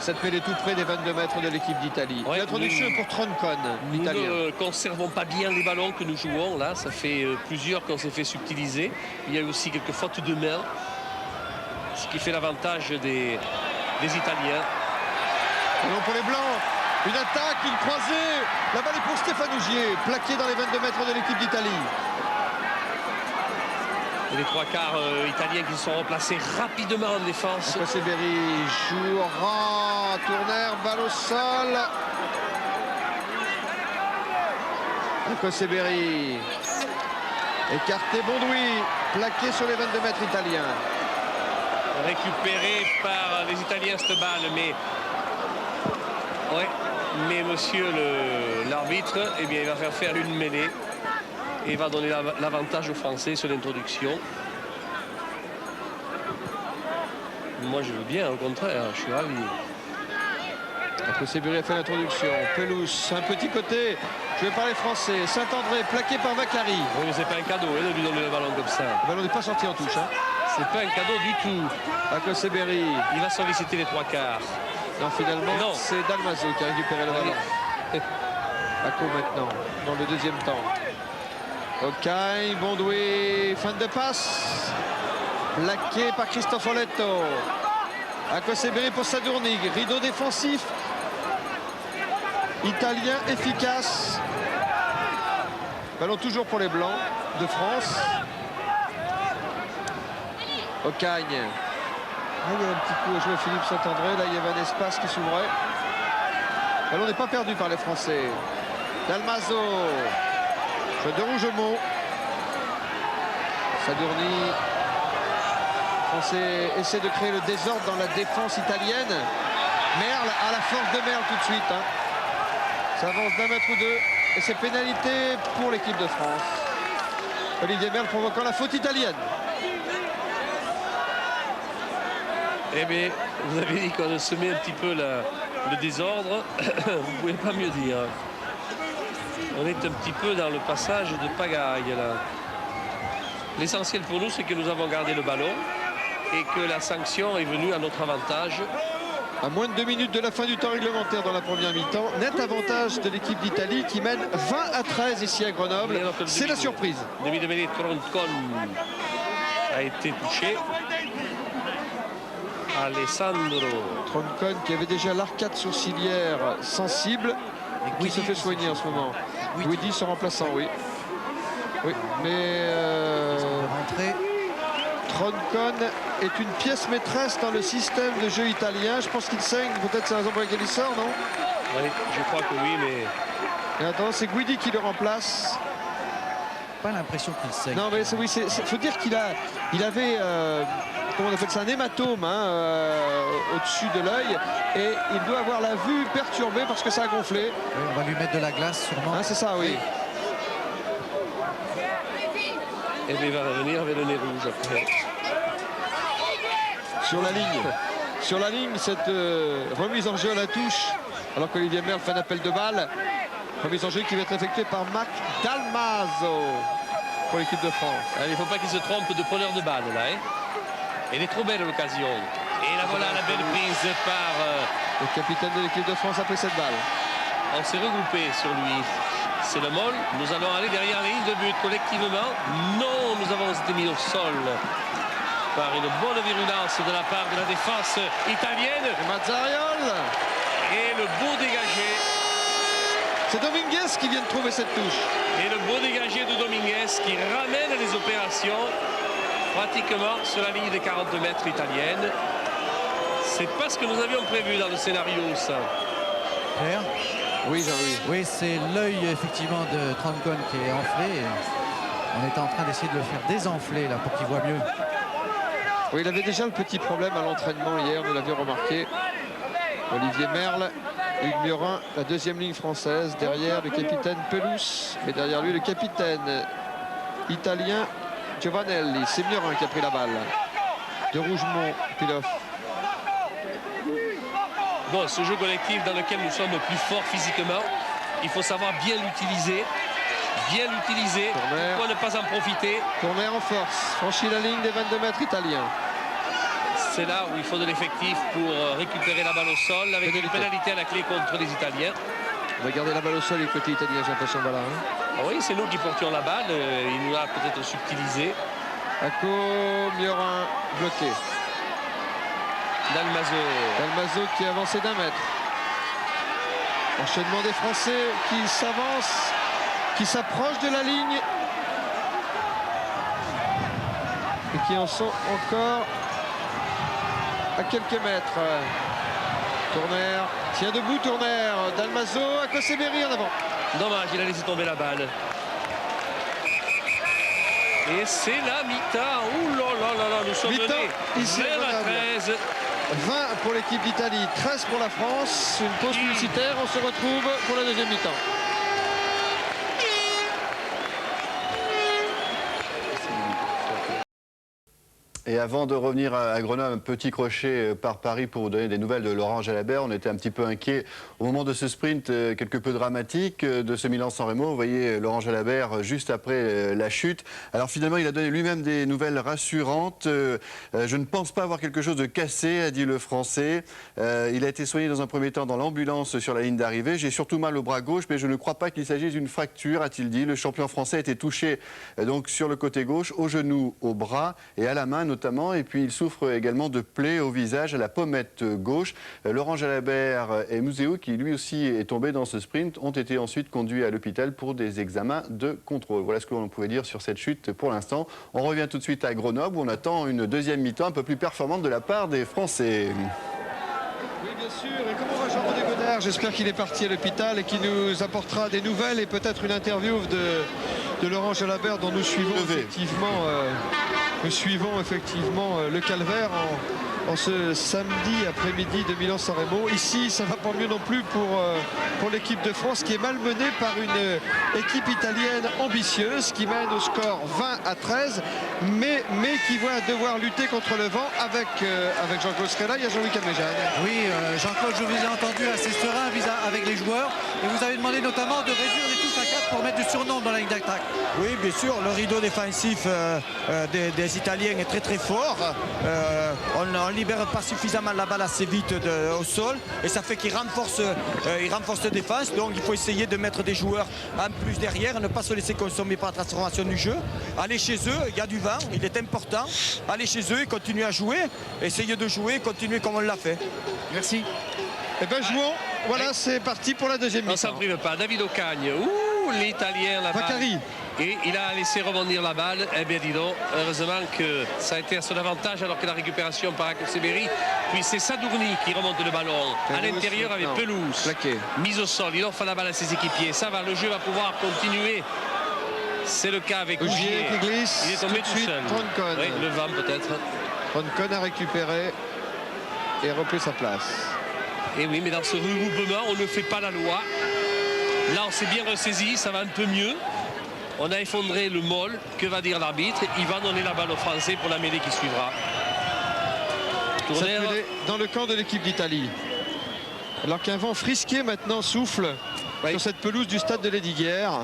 A: Cette mêlée tout près des 22 mètres de l'équipe d'Italie.
B: Ouais,
A: L'introduction pour Troncon,
B: Nous
A: l'italien.
B: ne conservons pas bien les ballons que nous jouons. Là, ça fait plusieurs qu'on s'est fait subtiliser. Il y a aussi quelques fautes de main, ce qui fait l'avantage des Italiens.
A: Ballon pour les Blancs. Une attaque, une croisée. La balle est pour Stéphane Ogier, plaqué dans les 22 mètres de l'équipe d'Italie.
B: Et les trois quarts italiens qui se sont replacés rapidement en défense.
A: Cosseberi, Jouran, Tourner, balle au sol. Cosseberi. Écarté Bondoui, plaqué sur les 22 mètres italiens.
B: Récupéré par les Italiens cette balle, mais ouais, mais monsieur l'arbitre, eh bien, il va faire une mêlée et il va donner l'avantage aux Français sur l'introduction. Moi, je veux bien, au contraire, je suis ravi.
A: Cosseberi a fait l'introduction. Pelouse, un petit côté, joué par les Français. Saint-André, plaqué par Vacari.
B: Oui, mais c'est pas un cadeau hein, de lui donner le ballon comme ça.
A: Le ballon n'est pas sorti en touche. Hein.
B: C'est pas un cadeau du tout.
A: Cosseberi.
B: Il va solliciter les trois quarts.
A: Non, finalement, c'est Dalmaso qui a récupéré le ballon. Ako maintenant, dans le deuxième temps. Okai, Bondoui, fin de passe. Plaqué par Christophe Oletto. Cosseberi pour Sadurnig. Rideau défensif. Italien efficace. Ballon toujours pour les Blancs de France. Ocagne. Il y a un petit coup à jouer Philippe Saint-André. Là, il y avait un espace qui s'ouvrait. Ballon n'est pas perdu par les Français. Dalmaso. Jeu de rouge au mot. Sadurni. Français essaie de créer le désordre dans la défense italienne. Merle à la force de Merle tout de suite. Hein. Ça avance d'un mètre ou deux. Et c'est pénalité pour l'équipe de France. Olivier Merle provoquant la faute italienne.
B: Eh bien, vous avez dit qu'on semait un petit peu le désordre. Vous ne pouvez pas mieux dire. On est un petit peu dans le passage de pagaille là. L'essentiel pour nous, c'est que nous avons gardé le ballon et que la sanction est venue à notre avantage.
A: À moins de 2 minutes de la fin du temps réglementaire dans la première mi-temps, net avantage de l'équipe d'Italie qui mène 20-13 ici à Grenoble. C'est la surprise.
B: Demi de mêlée, Troncon a été touché. Alessandro.
A: Troncon qui avait déjà l'arcade sourcilière sensible et qui se fait soigner en ce moment. Guidi son remplaçant, oui. Oui, mais Troncon est une pièce maîtresse dans le système de jeu italien. Je pense qu'il saigne, peut-être c'est la raison pour laquelle il sort, non?
B: Oui, je crois que oui, mais...
A: Et attends, c'est Guidi qui le remplace.
D: Pas l'impression qu'il saigne.
A: Non, mais oui, faut dire qu'il avait, comment on appelle ça, un hématome hein, au-dessus de l'œil. Et il doit avoir la vue perturbée parce que ça a gonflé.
D: Oui, on va lui mettre de la glace sûrement.
A: Hein, c'est ça, oui.
B: Et bien, il va revenir avec le nez rouge après.
A: Sur la ligne, cette remise en jeu à la touche, alors qu'Olivier Merle fait un appel de balle. Remise en jeu qui va être effectuée par Mac Dalmaso pour l'équipe de France.
B: Alors, il ne faut pas qu'il se trompe de preneur de balle là. Hein. Elle est trop belle l'occasion. Et là voilà la belle prise par...
A: Le capitaine de l'équipe de France a pris cette balle.
B: On s'est regroupé sur lui. C'est le Moll. Nous allons aller derrière la ligne de but collectivement. Non, nous avons été mis au sol par une bonne virulence de la part de la défense italienne.
A: Et Mazzariol.
B: Et le beau dégagé.
A: C'est Dominguez qui vient de trouver cette touche.
B: Et le beau dégagé de Dominguez qui ramène les opérations pratiquement sur la ligne des 42 mètres italienne. C'est pas ce que nous avions prévu dans le scénario, ça.
D: Pierre ?
A: Oui, Jean-Louis.
D: Oui, c'est l'œil effectivement de Troncon qui est enflé. On est en train d'essayer de le faire désenfler là pour qu'il voit mieux.
A: Oui, il avait déjà le petit problème à l'entraînement hier, nous l'avions remarqué. Olivier Merle, Hugues Murin, la deuxième ligne française. Derrière le capitaine Pelouse. Et derrière lui le capitaine italien Giovanelli. C'est Murin qui a pris la balle. De Rougemont, Piloff.
B: bon, ce jeu collectif dans lequel nous sommes plus forts physiquement, il faut savoir bien l'utiliser. Bien l'utiliser. Pourquoi ne pas en profiter?
A: Corner en force. Franchit la ligne des 22 mètres italiens.
B: C'est là où il faut de l'effectif pour récupérer la balle au sol avec une pénalité à la clé contre les Italiens.
A: On va garder la balle au sol les côtés italiens, j'ai l'impression. Voilà, hein.
B: Oui, c'est nous qui portions la balle. Il nous a peut-être subtilisé.
A: Acco, Miorin bloqué. Dalmaso qui a avancé d'1 mètre. Enchaînement des Français qui s'avancent, qui s'approchent de la ligne. Et qui en sont encore à quelques mètres. Tourner, tient debout Tourner. Dalmaso, Akoseberi en avant.
B: Dommage, il a laissé tomber la balle. Et c'est la mi-temps. Ouh là là là là, nous sommes menés
A: ici
B: 20 à 13.
A: 20 pour l'équipe d'Italie, 13 pour la France. Une pause publicitaire, on se retrouve pour la deuxième mi-temps.
E: Et avant de revenir à Grenoble, un petit crochet par Paris pour vous donner des nouvelles de Laurent Jalabert. On était un petit peu inquiet au moment de ce sprint quelque peu dramatique de ce Milan-San Remo. Vous voyez Laurent Jalabert juste après la chute. Alors finalement, il a donné lui-même des nouvelles rassurantes. Je ne pense pas avoir quelque chose de cassé, a dit le Français. Il a été soigné dans un premier temps dans l'ambulance sur la ligne d'arrivée. J'ai surtout mal au bras gauche, mais je ne crois pas qu'il s'agisse d'une fracture, a-t-il dit. Le champion français a été touché donc sur le côté gauche, au genou, au bras et à la main notamment, et puis il souffre également de plaies au visage, à la pommette gauche. Laurent Jalabert et Museo, qui lui aussi est tombé dans ce sprint, ont été ensuite conduits à l'hôpital pour des examens de contrôle. Voilà ce que l'on pouvait dire sur cette chute pour l'instant. On revient tout de suite à Grenoble où on attend une deuxième mi-temps un peu plus performante de la part des Français.
A: Oui, bien sûr. Et comment va Jean-René Godard? J'espère qu'il est parti à l'hôpital et qu'il nous apportera des nouvelles et peut-être une interview de Laurent Jalabert dont nous suivons effectivement le calvaire en ce samedi après-midi de Milan-San Remo. Ici, ça ne va pas mieux non plus pour l'équipe de France qui est malmenée par une équipe italienne ambitieuse qui mène au score 20 à 13 mais qui va devoir lutter contre le vent avec Jean-Claude Scrella. Il y a Jean-Luc Almejane.
D: Oui, Jean-Claude, je vous ai entendu assez serein avec les joueurs et vous avez demandé notamment de réduire les touches à 4 pour mettre du surnombre dans la ligne d'attaque.
F: Oui, bien sûr, le rideau défensif des Italiens est très très fort. On ne libère pas suffisamment la balle assez vite au sol et ça fait qu'il renforce la défense. Donc il faut essayer de mettre des joueurs en plus derrière, ne pas se laisser consommer par la transformation du jeu. Aller chez eux, il y a du vent, il est important. Aller chez eux et continuer à jouer, essayer de jouer, continuer comme on l'a fait.
D: Merci.
A: Eh bien jouons, voilà, c'est parti pour la deuxième mi-temps.
B: On ne s'en prive pas, David Ocagne, l'Italien là-bas.
A: Vaccari.
B: Et il a laissé rebondir la balle. Eh bien dis donc, heureusement que ça a été à son avantage alors que la récupération par Akoseberi. Puis c'est Sadourny qui remonte le ballon à l'intérieur avec Pelouse.
A: Plaqué.
B: Mise au sol, il offre la balle à ses équipiers. Ça va, le jeu va pouvoir continuer. C'est le cas avec Ogier
A: qui glisse.
B: Il est tombé tout seul.
A: Troncon.
B: Oui, le vent peut-être.
A: Troncon a récupéré et a repris sa place.
B: Et oui, mais dans ce regroupement, on ne fait pas la loi. Là, on s'est bien ressaisi, ça va un peu mieux. On a effondré le môle. Que va dire l'arbitre? Il va donner la balle aux Français pour la mêlée qui suivra.
A: Tourner dans le camp de l'équipe d'Italie. Alors qu'un vent frisqué maintenant souffle sur cette pelouse du stade de Lesdiguières.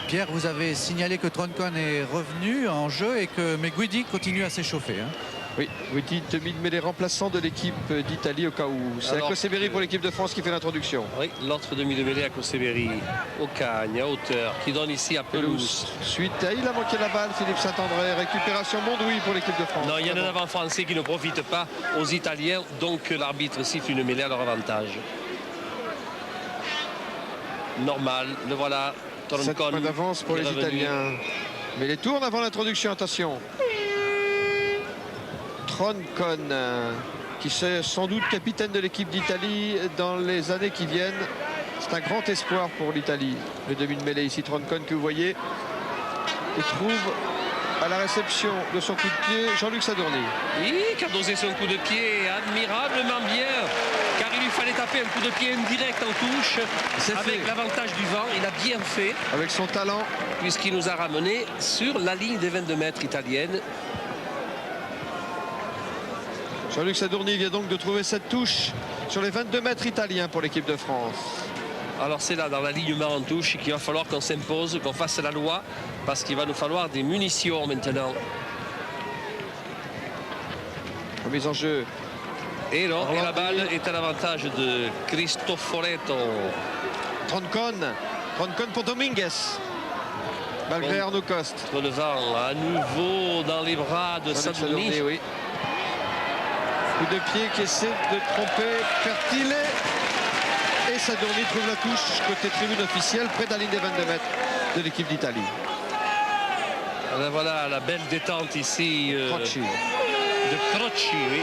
D: Pierre, vous avez signalé que Troncon est revenu en jeu et que Guidi continue à s'échauffer. Hein.
A: Oui, Guidi, demi-mêlée remplaçant de l'équipe d'Italie au cas où. C'est Akoseberi pour l'équipe de France qui fait l'introduction.
B: Oui, l'autre demi-mêlée Akoseberi. Ocagne, à hauteur, qui donne ici à Pelouse.
A: Suite, il a manqué la balle, Philippe Saint-André. Récupération Mondouille pour l'équipe de France.
B: Non, il y en a un avant français qui ne profite pas aux Italiens, donc l'arbitre siffle une mêlée à leur avantage. Normal, le voilà.
A: 7 points d'avance pour les Italiens. Mais les tournes avant l'introduction, attention. Troncon, qui est sans doute capitaine de l'équipe d'Italie dans les années qui viennent. C'est un grand espoir pour l'Italie. Le demi de mêlée ici, Troncon, que vous voyez. Et trouve à la réception de son coup de pied Jean-Luc Sadourny.
B: Oui, qui a dosé son coup de pied admirablement bien. Car il lui fallait taper un coup de pied indirect en touche. Avec l'avantage du vent, il a bien fait.
A: Avec son talent.
B: Puisqu'il nous a ramené sur la ligne des 22 mètres italienne.
A: Jean-Luc Sadourny vient donc de trouver cette touche sur les 22 mètres italiens pour l'équipe de France.
B: Alors c'est là, dans l'alignement en touche, qu'il va falloir qu'on s'impose, qu'on fasse la loi, parce qu'il va nous falloir des munitions maintenant.
A: Remise en jeu.
B: Et non, et la balle est à l'avantage de Cristoforetto.
A: Troncon pour Dominguez. Malgré Arnaud Coste.
B: Le vent à nouveau dans les bras de Sadourny.
A: Oui. Coup de pied qui essaie de tromper Pertile. Et Sadourny trouve la touche côté tribune officielle, près de la ligne des 22 mètres de l'équipe d'Italie.
B: Voilà la belle détente ici
A: Crocci.
B: de Crocci, oui.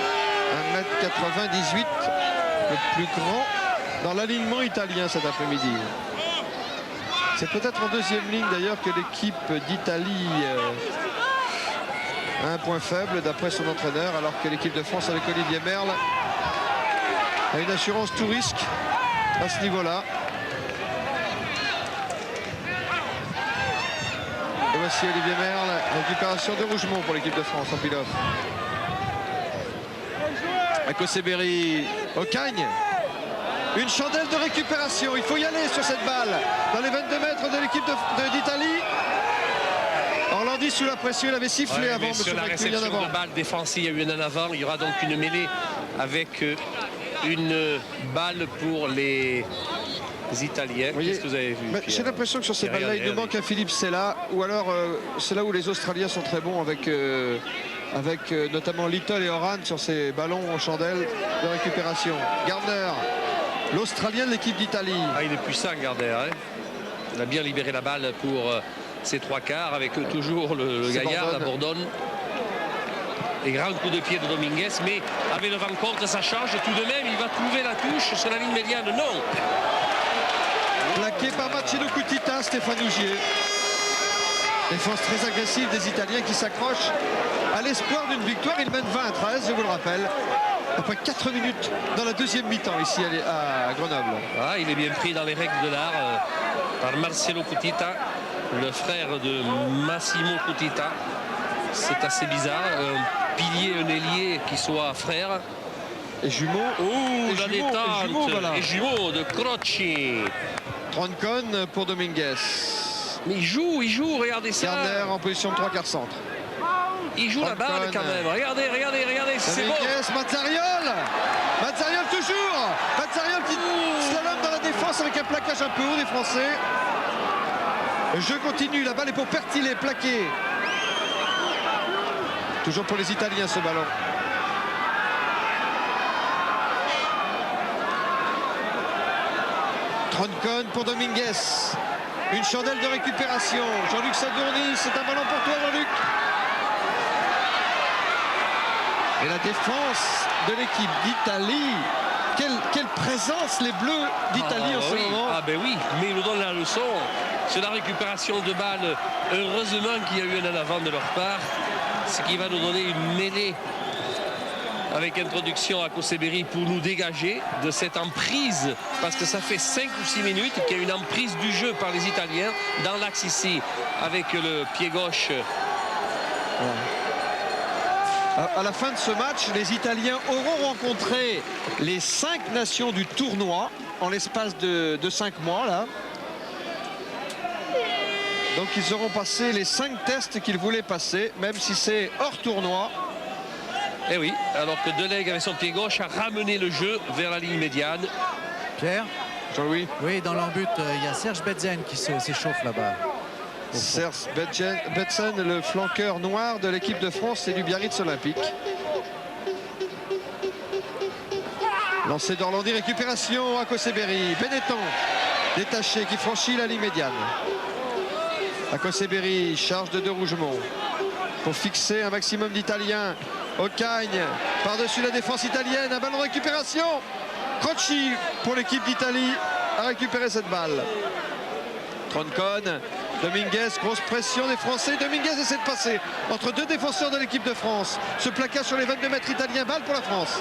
A: 1m98, le plus grand dans l'alignement italien cet après-midi. C'est peut-être en deuxième ligne d'ailleurs que l'équipe d'Italie a un point faible d'après son entraîneur, alors que l'équipe de France avec Olivier Merle a une assurance tout risque à ce niveau-là. Et voici Olivier Merle, récupération de Rougemont pour l'équipe de France en pilote. Akoseberi, Ocagne. Une chandelle de récupération. Il faut y aller sur cette balle. Dans les 22 mètres de l'équipe d'Italie. Orlandi sous la pression, il avait sifflé avant.
B: Sur la réception de balle défensive, il y a eu un en avant. Il y aura donc une mêlée avec une balle pour les Italiens. Qu'est-ce que vous avez vu?
A: J'ai l'impression que sur ces balles-là, il nous manque un Philippe Sella. Ou alors, c'est là où les Australiens sont très bons avec notamment Little et Oran sur ces ballons en chandelle de récupération. Gardner, l'Australien de l'équipe d'Italie.
B: Ah, il est puissant, Gardner. Hein, il a bien libéré la balle pour ses trois quarts avec toujours le gaillard, la Bourdonne. Et grand coup de pied de Dominguez, mais avec le vent contre, ça change. Tout de même, il va trouver la touche sur la ligne médiane. Non.
A: Plaqué par Marcelo Cutita, Stéphane Ougier. Défense très agressive des Italiens qui s'accrochent à l'espoir d'une victoire. Ils mènent 20-13, je vous le rappelle. Après 4 minutes dans la deuxième mi-temps ici à Grenoble.
B: Ah, il est bien pris dans les règles de l'art par Marcelo Cutita, le frère de Massimo Cutita. C'est assez bizarre. Un pilier, un ailier qui soit frère.
A: Et jumeaux.
B: Oh, la détente.
A: Voilà.
B: Et jumeaux de Crocci.
A: Troncon pour Dominguez.
B: Mais il joue, regardez ça.
A: Gardner en position de 3 quarts centre.
B: Il joue la balle quand même. Regardez, c'est bon.
A: Mazzariol toujours. Mazzariol qui slalom dans la défense avec un plaquage un peu haut des Français. Le jeu continue, la balle est pour Pertile, plaqué. Toujours pour les Italiens ce ballon. Troncon pour Dominguez. Une chandelle de récupération. Jean-Luc Sadourny, c'est un ballon pour toi, Jean-Luc. Et la défense de l'équipe d'Italie. Quelle présence les Bleus d'Italie en ce moment.
B: Ah ben oui, mais ils nous donnent la leçon. Sur la récupération de balles, heureusement qu'il y a eu un en avant de leur part. Ce qui va nous donner une mêlée avec introduction à Akoseberi pour nous dégager de cette emprise, parce que ça fait 5 ou 6 minutes qu'il y a une emprise du jeu par les Italiens dans l'axe ici avec le pied gauche.
A: À la fin de ce match, les Italiens auront rencontré les 5 nations du tournoi en l'espace de 5 mois là. Donc ils auront passé les 5 tests qu'ils voulaient passer, même si c'est hors tournoi.
B: Et oui, alors que Delegue avec son pied gauche a ramené le jeu vers la ligne médiane.
D: Pierre?
A: Jean-Louis?
D: Oui, dans leur but, il y a Serge Betsen qui s'échauffe là-bas.
A: Serge Betsen, le flanqueur noir de l'équipe de France et du Biarritz Olympique. Lancé d'Orlandi, récupération à Akoseberi. Benetton, détaché, qui franchit la ligne médiane. Akoseberi, charge de Rougemont pour fixer un maximum d'Italiens. Ocagne, par-dessus la défense italienne, un ballon de récupération. Crocci pour l'équipe d'Italie a récupéré cette balle. Troncon, Dominguez, grosse pression des Français. Dominguez essaie de passer entre 2 défenseurs de l'équipe de France. Ce plaquage sur les 22 mètres italiens, balle pour la France.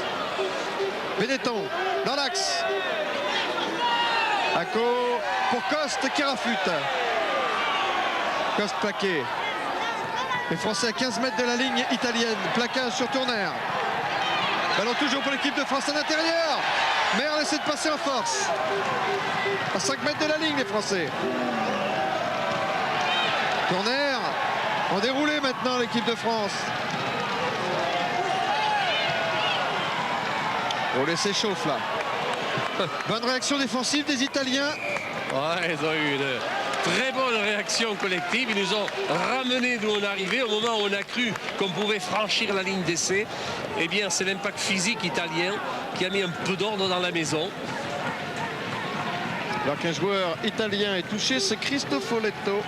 A: Benetton, dans l'axe. Ako pour Coste qui rafute. Coste plaqué. Les Français à 15 mètres de la ligne italienne. Plaquage sur Tournaire. Ballon toujours pour l'équipe de France à l'intérieur. Merle essaie de passer en force. À 5 mètres de la ligne, les Français. Corner. En déroulé maintenant, l'équipe de France. Oh, les s'échauffe là. Bonne réaction défensive des Italiens.
B: Ouais, ils ont eu une très bonne réaction collective. Ils nous ont ramenés d'où on arrivait. Au moment où on a cru qu'on pouvait franchir la ligne d'essai, eh bien, c'est l'impact physique italien qui a mis un peu d'ordre dans la maison.
A: Alors qu'un joueur italien est touché, c'est Cristoforetto,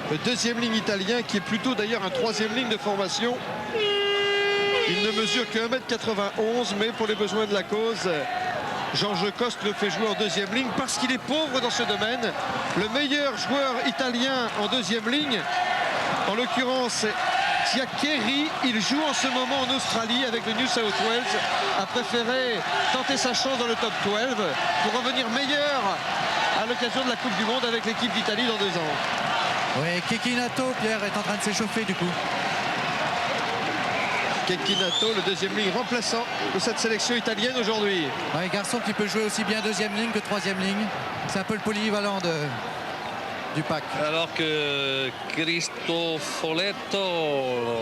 A: le deuxième ligne italien, qui est plutôt d'ailleurs un troisième ligne de formation. Il ne mesure que 1,91 m, mais pour les besoins de la cause, Georges Coste le fait jouer en deuxième ligne parce qu'il est pauvre dans ce domaine. Le meilleur joueur italien en deuxième ligne, en l'occurrence Giaccheri, il joue en ce moment en Australie avec le New South Wales, a préféré tenter sa chance dans le top 12 pour revenir meilleur à l'occasion de la Coupe du Monde avec l'équipe d'Italie dans 2 ans.
D: Oui, Kekinato, Pierre, est en train de s'échauffer du coup.
A: Kekinato, le deuxième ligne remplaçant de cette sélection italienne aujourd'hui.
D: Un garçon qui peut jouer aussi bien deuxième ligne que troisième ligne. C'est un peu le polyvalent du pack.
B: Alors que Cristoforetto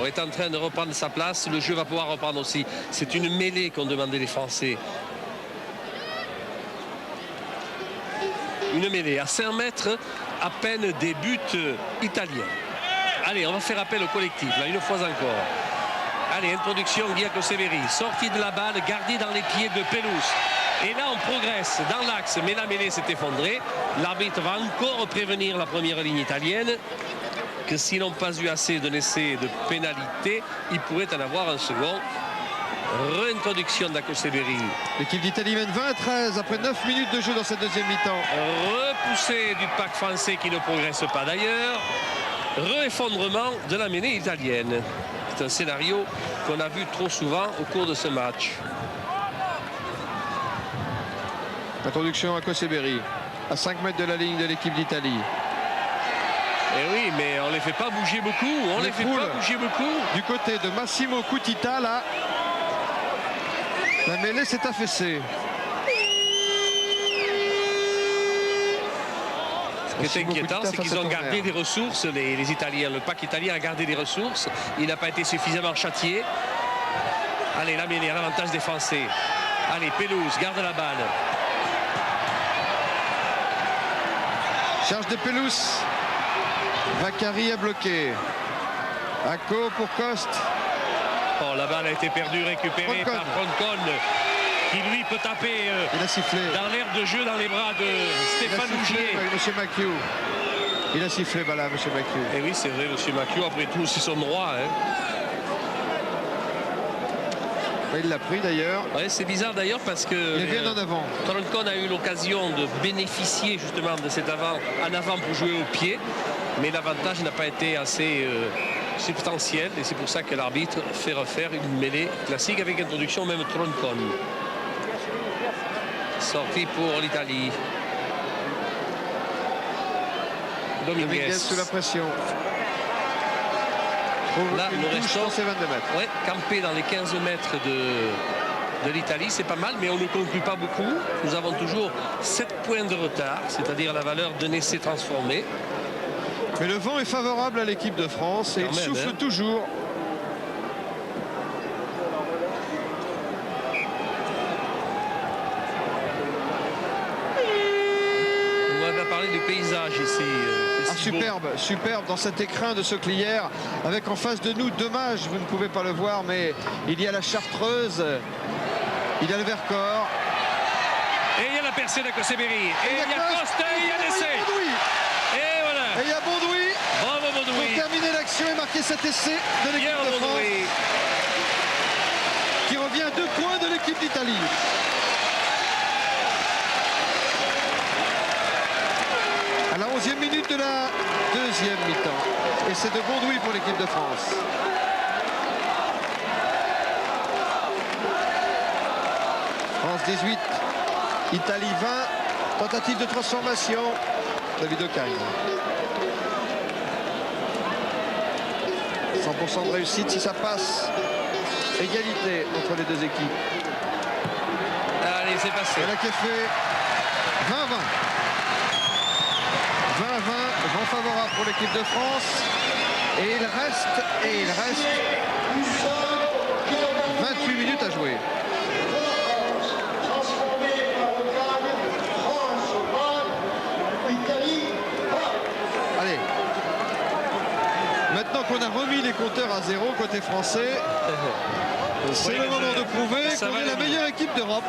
B: est en train de reprendre sa place, le jeu va pouvoir reprendre aussi. C'est une mêlée qu'ont demandé les Français. Une mêlée à 5 mètres à peine des buts italiens. Allez, on va faire appel au collectif, là, une fois encore. Allez, introduction Giacomo Severi, sortie de la balle, gardée dans les pieds de Pelous. Et là, on progresse dans l'axe, mais la mêlée s'est effondrée. L'arbitre va encore prévenir la première ligne italienne que s'ils n'ont pas eu assez de laisser de pénalité, il pourrait en avoir un second. Réintroduction d'Giacomo Severi.
A: L'équipe d'Italie mène 20-13 après 9 minutes de jeu dans cette deuxième mi-temps.
B: Repoussé du pack français qui ne progresse pas d'ailleurs. Réeffondrement de la mêlée italienne. C'est un scénario qu'on a vu trop souvent au cours de ce match.
A: Introduction à Koseberi, à 5 mètres de la ligne de l'équipe d'Italie.
B: Et oui, mais on ne les fait pas bouger beaucoup. On les fait pas bouger beaucoup.
A: Du côté de Massimo Cutita, là, la mêlée s'est affaissée.
B: Ce qui est inquiétant, c'est qu'ils ont gardé des ressources, les Italiens. Le pack italien a gardé des ressources. Il n'a pas été suffisamment châtié. Allez, la mêlée à l'avantage des Français. Allez, Pelous garde la balle.
A: Charge de Pelous. Vaccari a bloqué. Acco pour Coste.
B: Oh, la balle a été perdue, récupérée par Roncon, qui lui peut taper
A: il a sifflé
B: dans l'air de jeu dans les bras de Stéphane Ougier.
A: Monsieur Macchio. Il a sifflé, voilà, monsieur Macchio.
B: Et oui, c'est vrai, monsieur Macchio, après tout, c'est son droit. Hein.
A: Il l'a pris d'ailleurs.
B: Ouais, c'est bizarre d'ailleurs parce que
A: il est bien en avant.
B: Roncon a eu l'occasion de bénéficier justement de cet avant pour jouer au pied, mais l'avantage n'a pas été assez substantiel et c'est pour ça que l'arbitre fait refaire une mêlée classique avec introduction même Troncon. Sortie pour l'Italie.
A: Dominguez sous la pression.
B: Là, nous restons
A: 22 mètres.
B: Ouais, campé dans les 15 mètres de l'Italie, c'est pas mal, mais on ne conclut pas beaucoup. Nous avons toujours 7 points de retard, c'est-à-dire la valeur d'un essai transformé.
A: Mais le vent est favorable à l'équipe de France et il souffle toujours.
B: On va parler du paysage ici.
A: Superbe, superbe dans cet écrin de Sauclière avec en face de nous, dommage, vous ne pouvez pas le voir, mais il y a la Chartreuse, il y a le Vercors.
B: Et il y a la percée d'Akoseberi. Et il y a Costa et il y a l'essai. Et voilà.
A: Et il y a Bondoui.
B: Bravo Bondoui.
A: Pour terminer l'action et marquer cet essai de l'équipe de France. Qui revient à 2 points de l'équipe d'Italie. À la 11e minute de la deuxième mi-temps. Et c'est de Bondoui pour l'équipe de France. France 18, Italie 20. Tentative de transformation. David Ocagne. 100% de réussite si ça passe. Égalité entre les deux équipes.
B: Allez, c'est passé.
A: Et là qui est fait 20-20. 20-20, vent favorable pour l'équipe de France. Et il reste 28 minutes à jouer. Allez. Maintenant qu'on a remis les compteurs à zéro côté français, c'est le moment de prouver qu'on est la meilleure équipe d'Europe.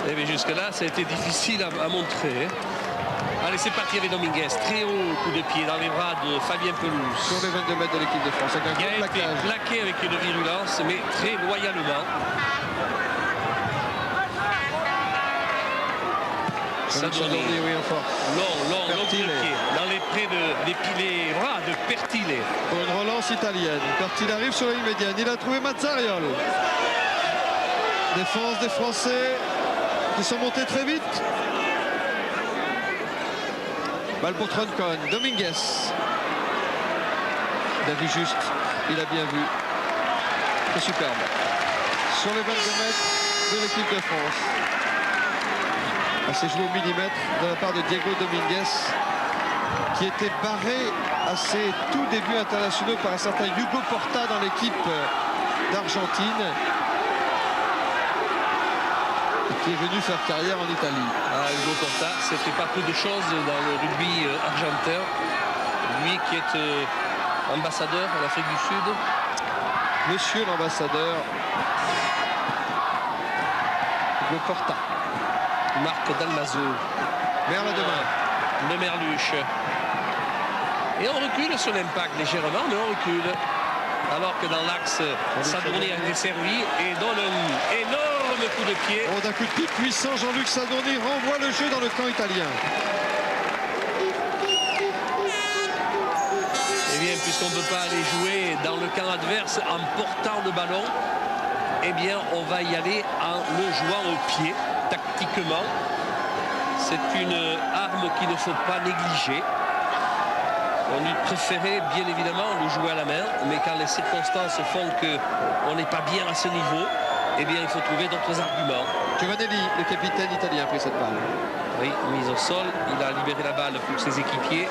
B: Et bien jusque-là, ça a été difficile à montrer. Allez, c'est parti avec Dominguez. Très haut coup de pied dans les bras de Fabien Pelouse.
A: Sur les 22 mètres de l'équipe de France. Avec un
B: Il
A: gros
B: a été
A: plaquage.
B: plaqué avec une virulence, mais très loyalement. Sadorni,
A: Oui, en force.
B: long
A: Pertile.
B: pied, dans les les bras de Pertile.
A: Pour une relance italienne. Pertile arrive sur la ligne médiane. Il a trouvé Mazzariol. Défense des Français qui sont montés très vite. Balle pour Troncon. Dominguez. Il a vu juste. Il a bien vu. C'est superbe. Sur les 22 mètres de l'équipe de France. C'est joué au millimètre de la part de Diego Dominguez, qui était barré à ses tout débuts internationaux par un certain Hugo Porta dans l'équipe d'Argentine, qui est venu faire carrière en Italie.
B: Hugo Porta, c'était pas peu de choses dans le rugby argentin. Lui qui est ambassadeur en Afrique du Sud.
A: Monsieur l'ambassadeur Hugo Porta.
B: Marc Dalmazo.
A: Merle demain.
B: Le Merluche. Et on recule sur l'impact légèrement, mais on recule. Alors que dans l'axe, Sadorni a été servi et donne un énorme coup de pied.
A: Oh, d'un coup de pied puissant, Jean-Luc Sadorni renvoie le jeu dans le camp italien.
B: Eh bien, puisqu'on ne peut pas aller jouer dans le camp adverse en portant le ballon, eh bien, on va y aller en le jouant au pied, tactiquement. C'est une arme qu'il ne faut pas négliger. On lui préférait bien évidemment le jouer à la main, mais quand les circonstances font qu'on n'est pas bien à ce niveau, eh bien, il faut trouver d'autres arguments.
A: Giovanelli, le capitaine italien, a pris cette balle.
B: Oui, mise au sol, il a libéré la balle pour ses équipiers,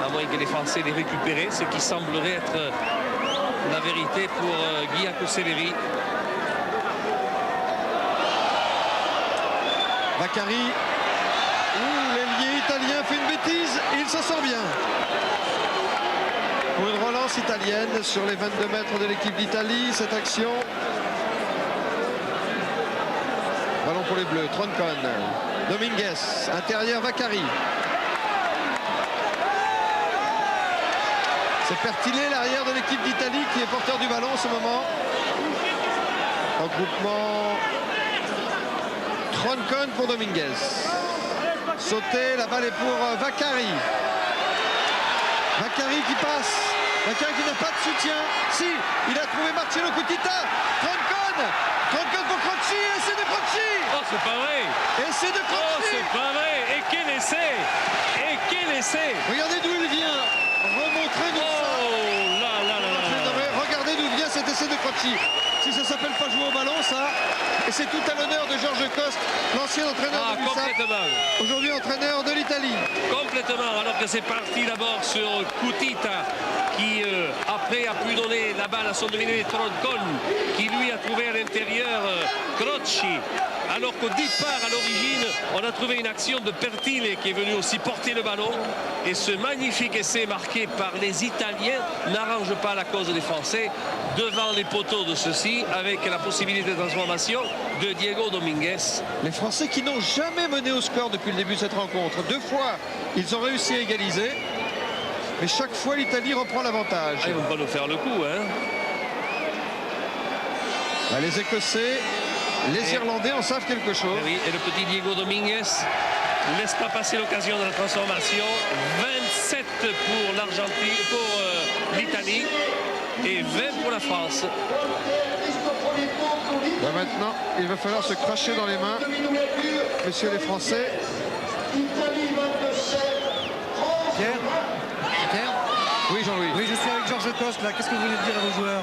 B: à moins que les Français l'aient récupéré, ce qui semblerait être la vérité pour Guy Severi.
A: Vaccari, l'ailier italien fait une bêtise, il s'en sort bien. Pour une relance italienne sur les 22 mètres de l'équipe d'Italie, cette action. Ballon pour les Bleus, Troncon, Dominguez, intérieur Vaccari. C'est Pertile, l'arrière de l'équipe d'Italie, qui est porteur du ballon en ce moment. Regroupement Troncon pour Dominguez. Sauté, la balle est pour Vaccari. Vaccari qui passe. Vaccari qui n'a pas de soutien. Si, il a trouvé Marcello Cutita. Troncon pour Croci. Et c'est de Croci.
B: Oh, c'est pas vrai.
A: Et c'est de
B: Oh,
A: Croci.
B: c'est pas vrai. Et quel essai. Et quel essai.
A: Regardez d'où il vient. Remontrez-nous ça.
B: Oh là là là là.
A: Regardez d'où vient cet essai de Croci. Si ça s'appelle pas jouer au ballon, ça. Et c'est tout à l'honneur de Georges Coste, l'ancien entraîneur de l'USAP,
B: complètement.
A: aujourd'hui entraîneur de l'Italie.
B: Complètement, alors que c'est parti d'abord sur Cutita, qui après a pu donner la balle à son demi Troncon, qui lui a trouvé à l'intérieur Croci. Alors qu'au départ, à l'origine, on a trouvé une action de Pertile qui est venu aussi porter le ballon. Et ce magnifique essai marqué par les Italiens n'arrange pas la cause des Français devant les poteaux de ceux-ci, avec la possibilité de transformation de Diego Dominguez.
A: Les Français qui n'ont jamais mené au score depuis le début de cette rencontre. 2 fois, ils ont réussi à égaliser. Mais chaque fois, l'Italie reprend l'avantage.
B: Ils ne vont pas nous faire le coup, hein.
A: Les Écossais, les Irlandais en savent quelque chose.
B: Oui, et le petit Diego Dominguez ne laisse pas passer l'occasion de la transformation. 27 pour l'Argentine, pour l'Italie et 20 pour la France.
A: Maintenant, il va falloir se cracher dans les mains, messieurs les Français.
D: Pierre,
A: Oui, Jean-Louis.
D: oui, je suis avec Georges Coste là. Qu'est-ce que vous voulez dire à vos joueurs?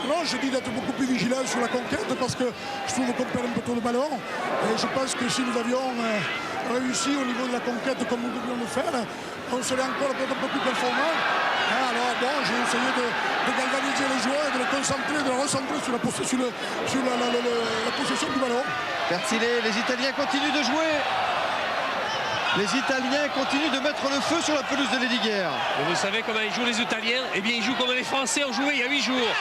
G: Non, je dis d'être beaucoup plus vigilant sur la conquête parce que je trouve qu'on perd un peu trop de ballon. Et je pense que si nous avions réussi au niveau de la conquête comme nous devions le faire, on serait encore peut-être un peu plus performant. Alors bon, j'ai essayé de galvaniser les joueurs et de les concentrer, de les recentrer sur la possession du ballon.
A: Bertillet, les Italiens continuent de jouer. Les Italiens continuent de mettre le feu sur la pelouse de Lesdiguières.
B: Et vous savez comment ils jouent les Italiens? Eh bien, ils jouent comme les Français ont joué il y a 8 jours.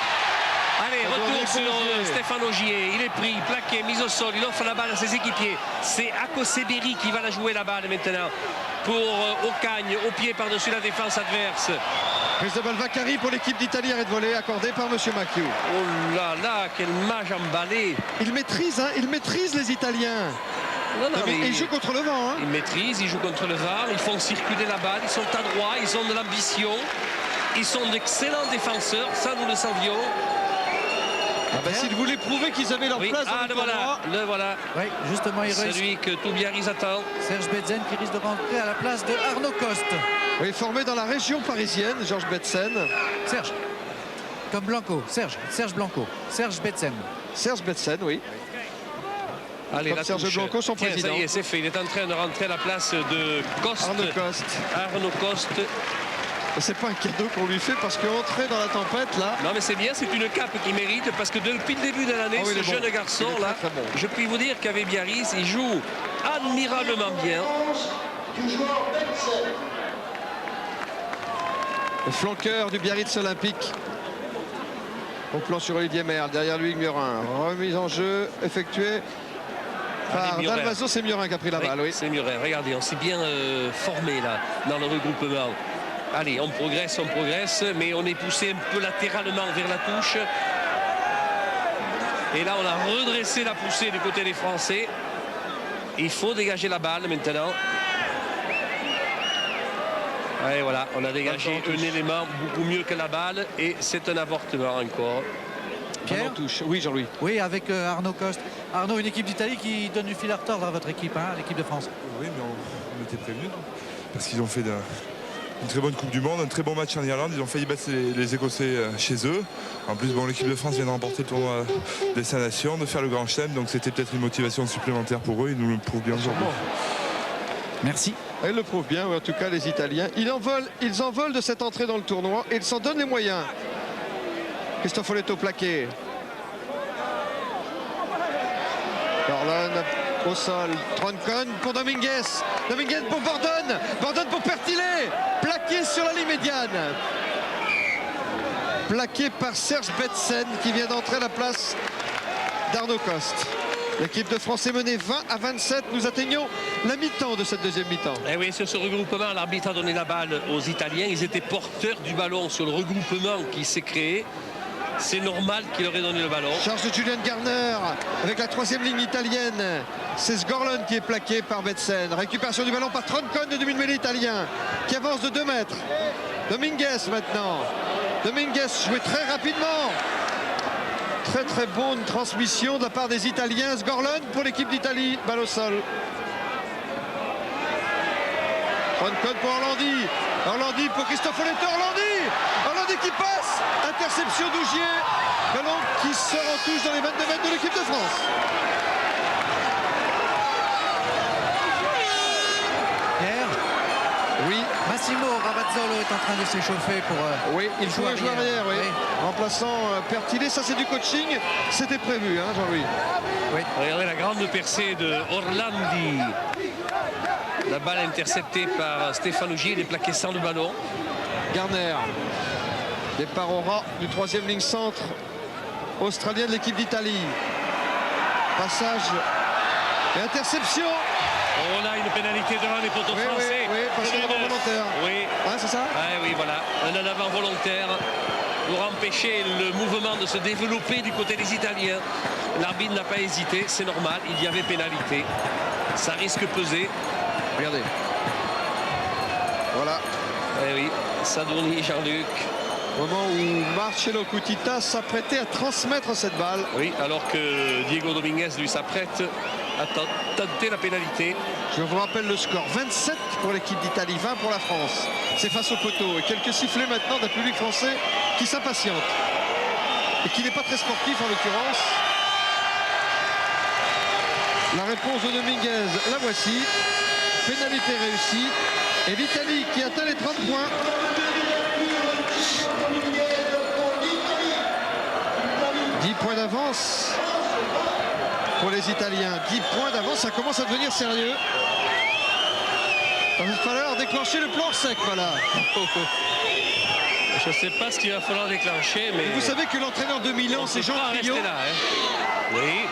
B: Allez, retour sur Stéphane Ogier. Il est pris, plaqué, mis au sol. Il offre la balle à ses équipiers. C'est Akoseberi qui va la jouer la balle maintenant. Pour Ocagne, au pied par-dessus la défense adverse.
A: Cristobal Vaccari pour l'équipe d'Italie, arrêt de volée accordé par M. Macchio.
B: Oh là là, quel mage emballé.
A: Ils maîtrisent les Italiens.
B: Non, non,
A: mais ils jouent contre le vent.
B: Ils maîtrisent, ils jouent contre le vent, ils font circuler la balle, ils sont adroits, ils ont de l'ambition. Ils sont d'excellents défenseurs, ça nous le savions.
A: S'ils voulaient prouver qu'ils avaient leur place dans
B: le voilà.
D: Oui, justement, il reste
B: celui que tout Biarritz attend.
D: Serge Betsen qui risque de rentrer à la place de Arnaud Coste.
A: Oui, formé dans la région parisienne, Georges Betsen.
D: Serge, comme Blanco, Serge Blanco, Serge Betsen.
A: Serge Betsen, oui.
B: Allez,
A: comme Serge Blanco, son président.
B: Ça y est, c'est fait. Il est en train de rentrer à la place de Coste. Arnaud Coste.
A: C'est pas un cadeau qu'on lui fait parce qu'entrer dans la tempête là.
B: Non mais c'est bien, c'est une cape qu'il mérite parce que depuis le début de l'année, ce jeune garçon là, je puis vous dire qu'avec Biarritz, il joue admirablement bien.
A: Le flanqueur du Biarritz Olympique. Au plan sur Olivier Merle, derrière lui Murin. Remise en jeu effectuée par Dalmaso, c'est Murin qui a pris la balle. Oui.
B: C'est Murin, regardez, on s'est bien formé là dans le regroupement. Allez, on progresse, mais on est poussé un peu latéralement vers la touche. Et là, on a redressé la poussée du côté des Français. Il faut dégager la balle maintenant. Et voilà, on a dégagé un élément beaucoup mieux que la balle. Et c'est un avortement encore.
D: Pierre
A: touche. Oui, Jean-Louis.
D: Oui, avec Arnaud Coste. Arnaud, une équipe d'Italie qui donne du fil à retordre à votre équipe, hein, l'équipe de France.
H: Oui, mais on était prévenus. Parce qu'ils ont fait une très bonne Coupe du Monde, un très bon match en Irlande. Ils ont failli battre les Écossais chez eux. En plus, bon, l'équipe de France vient de remporter le tournoi des 5 Nations, de faire le Grand Chelem. Donc c'était peut-être une motivation supplémentaire pour eux. Ils nous le prouvent bien aujourd'hui.
D: Merci.
A: Ils le prouvent bien, en tout cas les Italiens. Ils en veulent de cette entrée dans le tournoi et ils s'en donnent les moyens. Christophe Oletto plaqué. Orlon au sol. Troncon pour Dominguez. Dominguez pour Bordone. Bordone pour Pertillet. Plaqué sur la ligne médiane. Plaqué par Serge Betsen qui vient d'entrer à la place d'Arnaud Coste. L'équipe de France est menée 20-27. Nous atteignons la mi-temps de cette deuxième mi-temps.
B: Et oui, sur ce regroupement, l'arbitre a donné la balle aux Italiens. Ils étaient porteurs du ballon sur le regroupement qui s'est créé. C'est normal qu'il aurait donné le ballon.
A: Charge de Julian Garner avec la troisième ligne italienne. C'est Sgorlon qui est plaqué par Betsen. Récupération du ballon par Troncon, de demi-mêlée italien qui avance de 2 mètres. Dominguez maintenant. Dominguez joué très rapidement. Très bonne transmission de la part des Italiens. Sgorlon pour l'équipe d'Italie. Balle au sol. Troncon pour Orlandi. Orlandi pour Christophe Oletto. Orlandi qui passe. Interception d'Ogier. Ballon qui sort en touche dans les 22 mètres de l'équipe de France.
D: Pierre.
A: Oui.
D: Massimo Ravazzolo est en train de s'échauffer pour...
A: oui, il faut jouer arrière, oui. Remplaçant Pertillet, ça c'est du coaching. C'était prévu, hein, Jean-Louis.
B: Oui. Regardez la grande percée de Orlandi. La balle interceptée par Stéphane Ogier, il est plaqué sans le ballon.
A: Garner. Départ au ras du troisième ligne centre australien de l'équipe d'Italie. Passage et interception.
B: On a une pénalité devant les poteaux français.
A: Oui, parce que l'avant volontaire.
B: Oui.
A: Ah, c'est ça?
B: Oui, voilà. Un avant volontaire pour empêcher le mouvement de se développer du côté des Italiens. L'arbitre n'a pas hésité, c'est normal, il y avait pénalité. Ça risque de peser.
A: Regardez. Voilà.
B: Eh oui, Sadourny, Jean-Luc.
A: Au moment où Marcelo Cutita s'apprêtait à transmettre cette balle.
B: Oui, alors que Diego Dominguez lui s'apprête à tenter la pénalité.
A: Je vous rappelle le score, 27 pour l'équipe d'Italie, 20 pour la France. C'est face au poteau. Et quelques sifflets maintenant d'un public français qui s'impatiente. et qui n'est pas très sportif en l'occurrence. La réponse de Dominguez, la voici. Pénalité réussie. Et l'Italie qui atteint les 30 points. Points d'avance pour les Italiens. 10 points d'avance, ça commence à devenir sérieux. Il va falloir déclencher le plan sec, voilà.
B: Je ne sais pas ce qu'il va falloir déclencher, mais...
A: Vous savez que l'entraîneur de Milan, c'est Jean Priot.
B: Oui.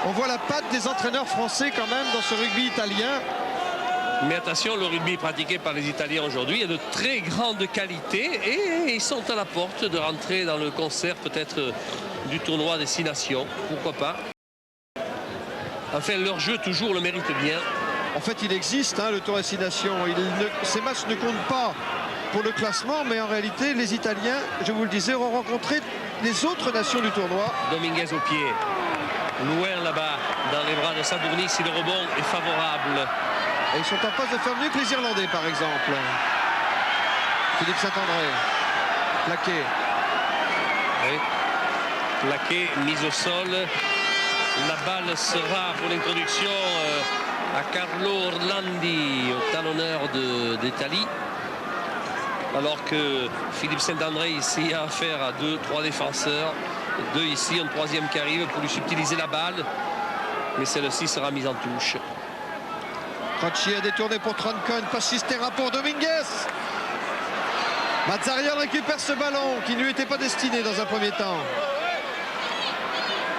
A: On voit la patte des entraîneurs français quand même dans ce rugby italien.
B: Mais attention, le rugby pratiqué par les Italiens aujourd'hui est de très grande qualité et ils sont à la porte de rentrer dans le concert peut-être du tournoi des 6 nations. Pourquoi pas? Enfin, leur jeu toujours le mérite bien.
A: En fait, il existe le tournoi des 6 nations. Ces matchs ne comptent pas pour le classement, mais en réalité, les Italiens, je vous le disais, auront rencontré les autres nations du tournoi.
B: Dominguez au pied. Loin là-bas, dans les bras de Sadourny, si le rebond est favorable.
A: Et ils sont en passe de faire mieux que les Irlandais, par exemple. Philippe Saint-André. Plaqué.
B: Oui. Plaqué, mise au sol. La balle sera pour l'introduction à Carlo Orlandi, au talonneur d'Italie. Alors que Philippe Saint-André ici a affaire à 2-3 défenseurs. 2 ici, un troisième qui arrive pour lui subtiliser la balle. Mais celle-ci sera mise en touche.
A: Crocci a détourné pour Troncon, Pachistera pour Dominguez. Mazzarian récupère ce ballon qui ne lui était pas destiné dans un premier temps.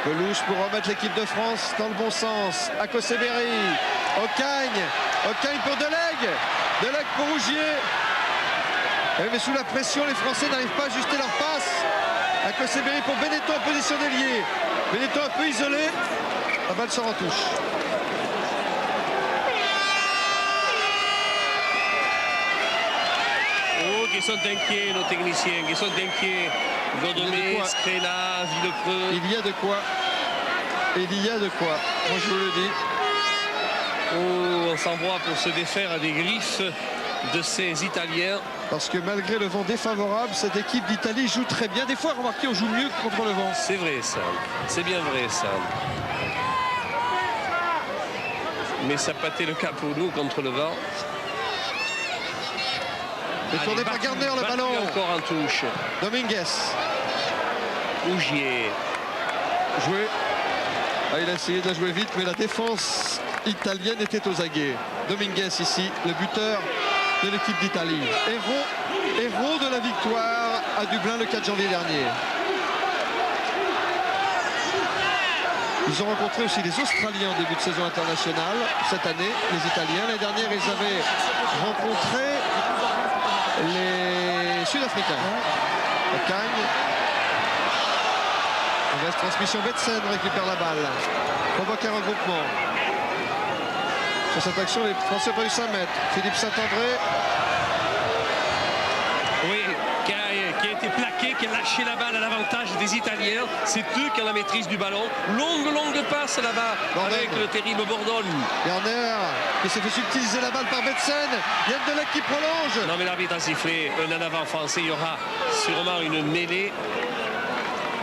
A: Pelouche pour remettre l'équipe de France dans le bon sens. Akoseberi, Ocagne pour Delegue. Delegue pour Rougier. Mais sous la pression, les Français n'arrivent pas à ajuster leur passe. Akoseberi pour Benetton en position d'ailier. Benetton un peu isolé. La balle sort en touche.
B: Qui sont inquiets, nos techniciens, qui sont inquiets. Godomé, Scrella, Villepreux.
A: Il y a de quoi. Il y a de quoi. Moi, je vous le dis.
B: Oh, on s'envoie pour se défaire des griffes de ces Italiens.
A: Parce que malgré le vent défavorable, cette équipe d'Italie joue très bien. Des fois, remarquez, on joue mieux que contre le vent.
B: C'est vrai, ça. C'est bien vrai, ça. Mais ça n'a pas été le cas pour nous contre le vent.
A: Détourné par Gardner, le ballon.
B: Encore en touche.
A: Dominguez.
B: Ougier.
A: Joué. Il a essayé de la jouer vite, mais la défense italienne était aux aguets. Dominguez ici, le buteur de l'équipe d'Italie. Héros de la victoire à Dublin le 4 janvier dernier. Ils ont rencontré aussi les Australiens en début de saison internationale cette année, les Italiens. L'année dernière, ils avaient rencontré les Sud-Africains. Ocagne. Mauvaise transmission, Betsen récupère la balle. Provoque un regroupement. Sur cette action, les Français ont pas eu 5 mètres. Philippe Saint-André.
B: Oui, qui a été plaqué, qui a lâché la balle à l'avantage des Italiens. C'est eux qui ont la maîtrise du ballon. Longue passe là-bas avec le terrible Bordone.
A: Garner qui s'est fait subtiliser la balle par Betsen. Yann Delegue qui prolonge.
B: Non mais l'arbitre a sifflé un en avant français. Il y aura sûrement une mêlée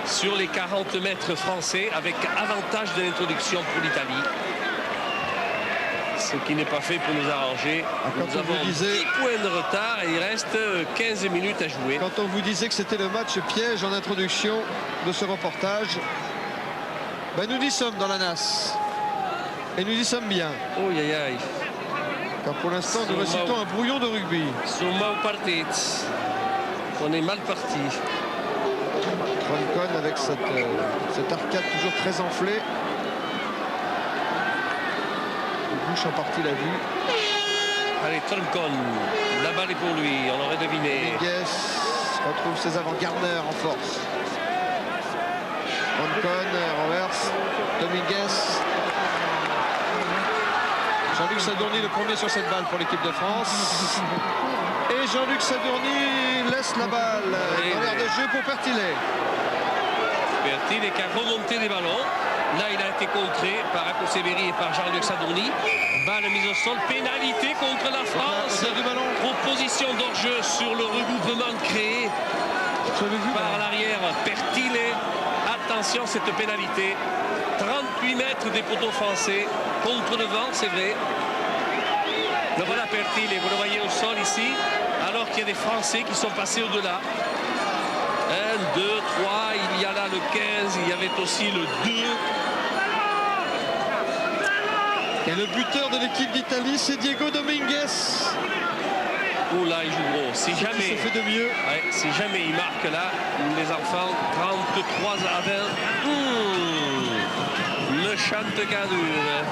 B: sur les 40 mètres français avec avantage de l'introduction pour l'Italie. Ce qui n'est pas fait pour nous arranger. Nous avons 10 points de retard et il reste 15 minutes à jouer.
A: Quand on vous disait que c'était le match piège en introduction de ce reportage, nous y sommes dans la NAS. Et nous y sommes bien.
B: Oh, aïe, aïe.
A: Car pour l'instant, nous récitons un brouillon de rugby.
B: On est mal parti.
A: Troncon avec cette arcade toujours très enflée. Il bouche en partie la vue.
B: Allez, Troncon, la balle est pour lui, on aurait deviné.
A: Dominguez retrouve ses avant, Gardner en force. Troncon renverse. Dominguez. Jean-Luc Sadourny le premier sur cette balle pour l'équipe de France. Et Jean-Luc Sadourny laisse la balle dans l'air de jeu pour Pertillet.
B: Pertillet qui a remonté les ballons. Là, il a été contré par Akoseberi et par Jean-Luc Sadourny. Balle mise au sol, pénalité contre la France. Proposition d'hors-jeu sur le regroupement créé par l'arrière Pertillet. attention, cette pénalité. 38 mètres des poteaux français. Contre le vent, c'est vrai. Le voilà Pertil, et vous le voyez au sol ici. Alors qu'il y a des Français qui sont passés au-delà. 1, 2, 3, il y a là le 15, il y avait aussi le 2.
A: Et le buteur de l'équipe d'Italie, c'est Diego Dominguez.
B: Oh là, il joue gros. Si jamais,
A: ça fait de mieux.
B: Ouais, si jamais il marque là, les enfants, 33 à 20. Le chante cadure.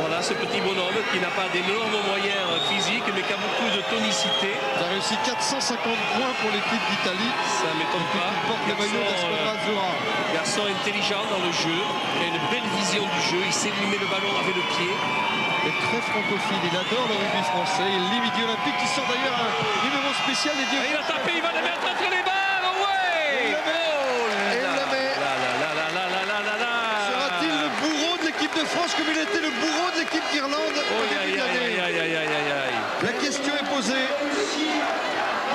B: Voilà ce petit bonhomme qui n'a pas d'énormes moyens physiques, mais qui a beaucoup de tonicité.
A: Il a réussi 450 points pour l'équipe d'Italie.
B: Ça ne m'étonne pas.
A: Il porte le maillot d'Espada Azzurra.
B: Garçon intelligent dans le jeu, qui a une belle vision du jeu, il sait lui mettre le ballon avec le pied.
A: Et très francophile, il adore le rugby français. Il lit Midi Olympique qui sort d'ailleurs un numéro spécial dédié.
B: Il va taper, il va le mettre entre les barres, ouais.
A: Et il le met. Sera-t-il le bourreau de l'équipe de France comme il était le bourreau de l'équipe d'Irlande au début de l'année? La question est posée.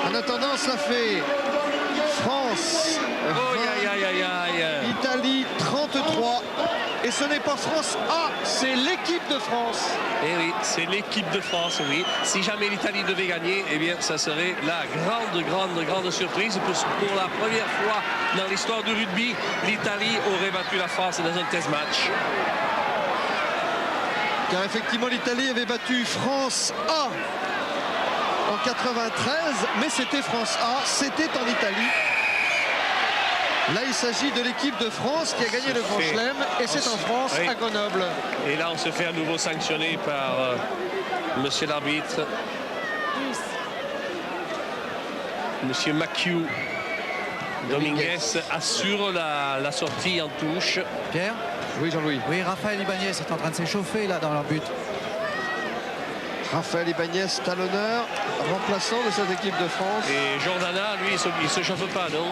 A: En attendant, ça fait France 20, Italie 33. Et ce n'est pas France A, c'est l'équipe de France.
B: Et oui, c'est l'équipe de France, oui. Si jamais l'Italie devait gagner, eh bien, ça serait la grande surprise. Pour la première fois dans l'histoire du rugby, l'Italie aurait battu la France dans un test match.
A: Car effectivement, l'Italie avait battu France A en 93, mais c'était France A, c'était en Italie. Là, il s'agit de l'équipe de France qui a gagné le Grand Chelem, et c'est en France, oui, à Grenoble.
B: Et là, on se fait à nouveau sanctionner par monsieur l'arbitre. Monsieur McHugh. Dominguez assure la sortie en touche.
D: Pierre?
A: Oui, Jean-Louis.
D: Oui, Raphaël Ibanez est en train de s'échauffer là dans leur but.
A: Raphaël Ibanez, talonneur, remplaçant de cette équipe de France.
B: Et Jordana, lui, il ne se chauffe pas, non?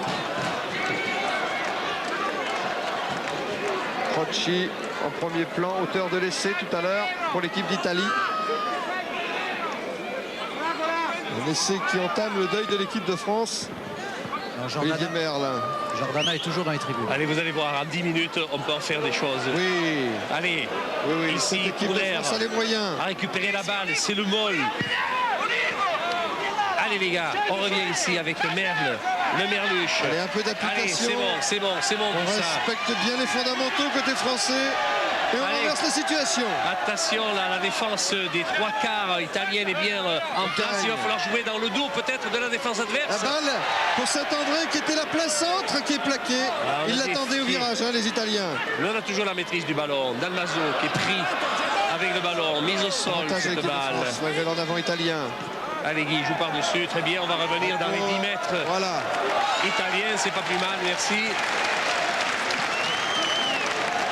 A: Crocci en premier plan, auteur de l'essai tout à l'heure pour l'équipe d'Italie. Un essai qui entame le deuil de l'équipe de France. Olivier Merle.
D: Jordana est toujours dans les tribunes.
B: Allez, vous allez voir, en 10 minutes, on peut en faire des choses.
A: Oui.
B: Allez,
A: oui,
B: ici,
A: cette équipe de France a les moyens.
B: À récupérer la balle, c'est le Moll. Allez les gars, on revient ici avec le Merle, le Merluche.
A: Allez, un peu d'application.
B: Allez, c'est bon.
A: On respecte bien les fondamentaux côté français. Et on renverse la situation.
B: Attention, là, la défense des trois quarts italienne est bien en place. Il va falloir jouer dans le dos peut-être de la défense adverse.
A: La balle pour Saint-André qui était la plein centre qui est plaqué. Ils l'attendaient au virage, hein, les Italiens.
B: Là, on a toujours la maîtrise du ballon. Dalmaso qui est pris avec le ballon, mise au sol cette balle.
A: Ouais, en avant italien.
B: Allez Guy, joue par-dessus, très bien, on va revenir dans les 10 mètres.
A: Voilà.
B: Italien, c'est pas plus mal, merci.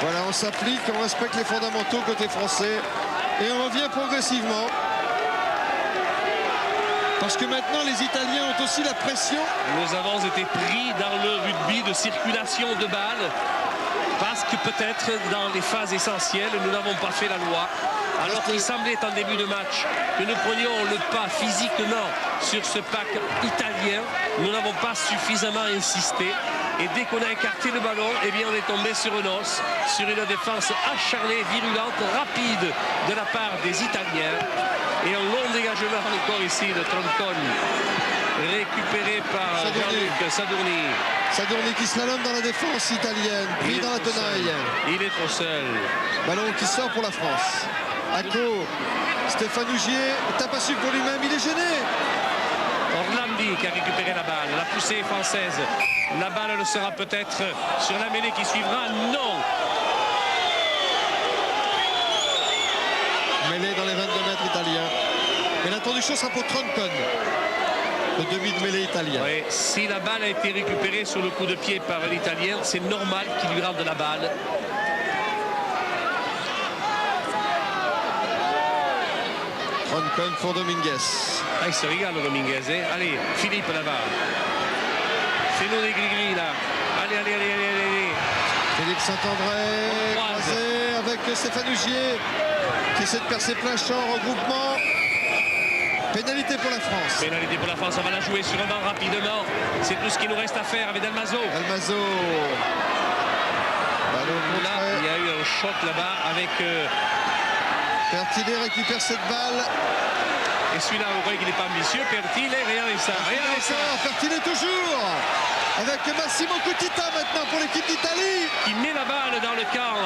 A: Voilà, on s'applique, on respecte les fondamentaux côté français et on revient progressivement. Parce que maintenant, les Italiens ont aussi la pression.
B: Nous avons été pris dans le rugby de circulation de balles parce que peut-être dans les phases essentielles, nous n'avons pas fait la loi. Alors qu'il semblait en début de match que nous prenions le pas physiquement sur ce pack italien, nous n'avons pas suffisamment insisté. Et dès qu'on a écarté le ballon, eh bien on est tombé sur un os, sur une défense acharnée, virulente, rapide de la part des Italiens. Et un long dégagement encore ici de Troncone, récupéré par Jean-Luc Sadourny.
A: Sadourny qui slalome dans la défense italienne, pris dans la tenaille.
B: Il est trop seul.
A: Ballon qui sort pour la France. Acco, Stéphane Ougier tape à suivre pour lui-même, il est gêné.
B: Orlandi qui a récupéré la balle, la poussée française. La balle le sera peut-être sur la mêlée qui suivra. Non.
A: Mêlée dans les 22 mètres italiens. Mais l'introduction sera pour Troncone. Le demi de mêlée italien.
B: Oui, si la balle a été récupérée sur le coup de pied par l'Italien, c'est normal qu'il lui rende la balle.
A: Troncone pour Dominguez.
B: Ah, il se régale Dominguez. Hein. Allez, Philippe là-bas. Fais-nous des gris-gris là. Allez.
A: Philippe Saint-André croisé avec Stéphane Ougier qui essaie de percer plein champ, regroupement.
I: Pénalité pour la France.
B: Pénalité pour la France, on va la jouer sûrement rapidement. C'est tout ce qu'il nous reste à faire avec Dalmazo.
I: Dalmazo.
B: Là, il y a eu un choc là-bas avec...
I: Pertile récupère cette balle.
B: Et celui-là, vous voyez qu'il n'est pas ambitieux. Pertile, regardez ça. Regardez ça.
I: Pertile toujours. Avec Massimo Cutita maintenant pour l'équipe d'Italie.
B: Qui met la balle dans le camp.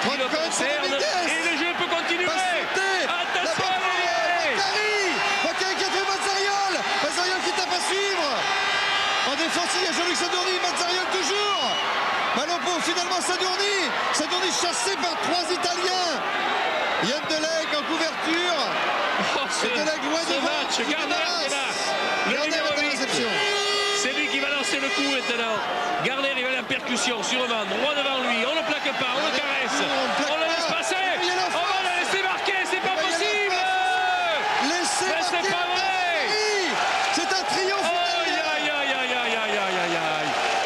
B: Qui le concerne. Et le jeu peut continuer. Attention.
I: Macari qui a fait Mazzariol. Mazzariol qui tape à suivre. En défense, il y a Jean-Luc Sadourny. Mazzariol toujours. Ballon pour finalement Sadourny. Sadourny chassé par 3 Italiens. Yann Deleg en couverture. Deleg loin
B: ce
I: devant.
B: match, Garner est là.
I: Garner est à réception.
B: C'est lui qui va lancer le coup maintenant. Garner, il va la percussion sûrement. Droit devant lui. On ne le plaque pas, on le caresse. On le laisse passer. On va le laisser marquer. C'est pas possible. Mais c'est pas vrai.
I: C'est un triomphe.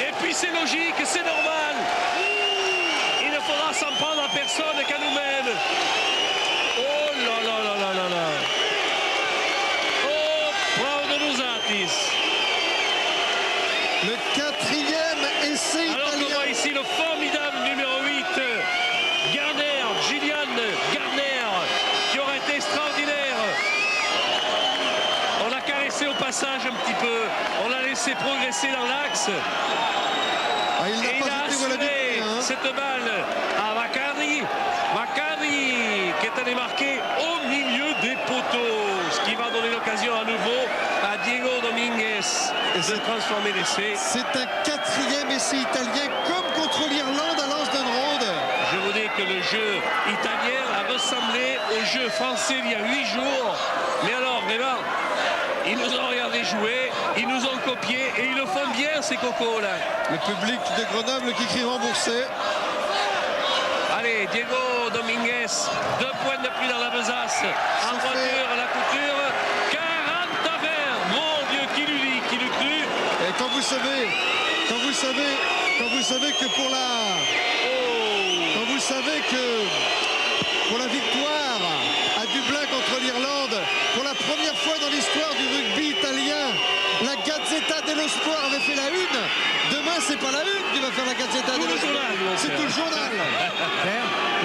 B: Et puis c'est logique, c'est normal. Il ne faudra s'en prendre à personne qu'à nous-mêmes. Oh là là là là là là. Oh, bravo de nous Atis.
I: Le 4e essai italien.
B: Alors qu'on voit ici le formidable numéro 8, Julian Garner, qui aurait été extraordinaire. On l'a caressé au passage un petit peu. On l'a laissé progresser dans l'axe.
I: Ah, il a
B: assuré cette balle à Macari. Macari qui est allé marquer au milieu des poteaux. Ce qui va donner l'occasion à nouveau à Diego Dominguez de transformer l'essai.
I: C'est un 4e essai italien comme contre l'Irlande à Lansdowne.
B: Je vous dis que le jeu italien a ressemblé au jeu français il y a 8 jours. Mais alors vraiment, ils nous ont regardé jouer, ils nous ont copié et ils le font bien ces cocos là.
I: Le public de Grenoble qui crie remboursé.
B: Allez, Diego Dominguez, 2 points de plus dans la besace. En voiture, la couture, 40 à 20. Mon Dieu, qui lui dit, qui le crut.
I: Et quand vous savez que pour la victoire à Dublin contre l'Irlande, pour la première fois dans l'histoire du rugby italien, la Gazzetta dello Sport avait fait la une. Demain, c'est pas la une qui va faire la Gazzetta dello Sport. C'est tout le journal.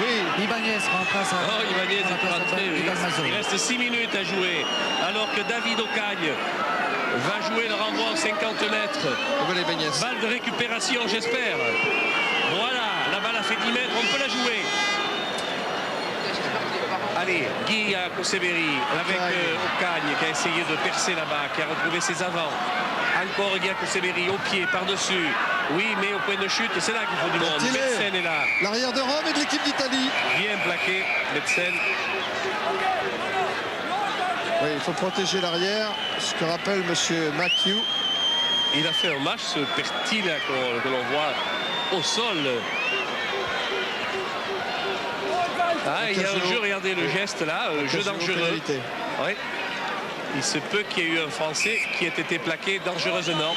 D: Oui. Ibanez remplace.
B: Ibanez est rentré. Il reste 6 minutes à jouer. Alors que David Ocagne va jouer le renvoi en 50 mètres. Balle de récupération, j'espère. Voilà, la balle a fait 10 mètres, on peut la jouer. Allez, Guy Koseberi avec Ocagne qui a essayé de percer là-bas, qui a retrouvé ses avants. Encore Guy Koseberi au pied, par-dessus. Oui, mais au point de chute, c'est là qu'il faut du monde. Betsen est là.
I: L'arrière de Rome et de l'équipe d'Italie.
B: Bien plaqué, Betsen.
I: Oui, il faut protéger l'arrière, ce que rappelle M. Macchio.
B: Il a fait un match, ce Pertile que l'on voit au sol. Ah, il y a un jeu, regardez le geste là, un jeu dangereux. Oui. Il se peut qu'il y ait eu un Français qui ait été plaqué dangereusement,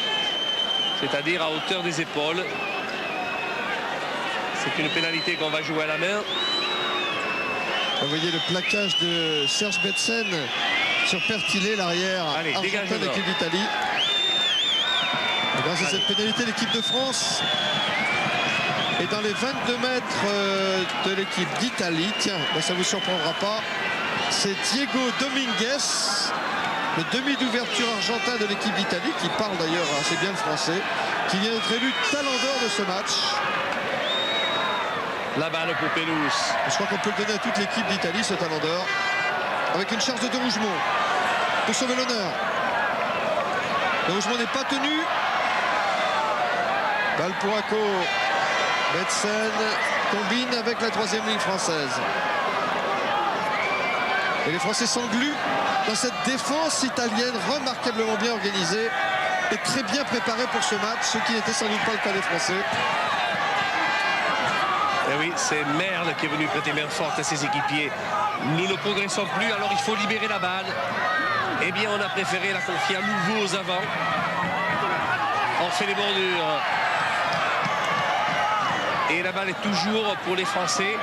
B: c'est-à-dire à hauteur des épaules. C'est une pénalité qu'on va jouer à la main.
I: Vous voyez le plaquage de Serge Betsen sur Pertile, l'arrière argentin de l'équipe d'Italie. Grâce à cette pénalité, l'équipe de France est dans les 22 mètres de l'équipe d'Italie. Tiens, ça ne vous surprendra pas. C'est Diego Dominguez, le demi d'ouverture argentin de l'équipe d'Italie, qui parle d'ailleurs assez bien le français, qui vient d'être élu talent d'or de ce match.
B: La balle pour Pelouse.
I: Je crois qu'on peut le donner à toute l'équipe d'Italie, ce talent d'or, avec une charge de De Rougemont pour sauver l'honneur. De Rougemont n'est pas tenu. Balle pour Ako. Betsen combine avec la 3e ligne française. Et les Français s'engluent dans cette défense italienne remarquablement bien organisée et très bien préparée pour ce match, ce qui n'était sans doute pas le cas des Français.
B: Et oui, c'est Merle qui est venu prêter main forte à ses équipiers. Nous ne progressons plus, alors il faut libérer la balle. Eh bien, on a préféré la confier à nouveau aux avants. On fait les bordures. Et la balle est toujours pour les Français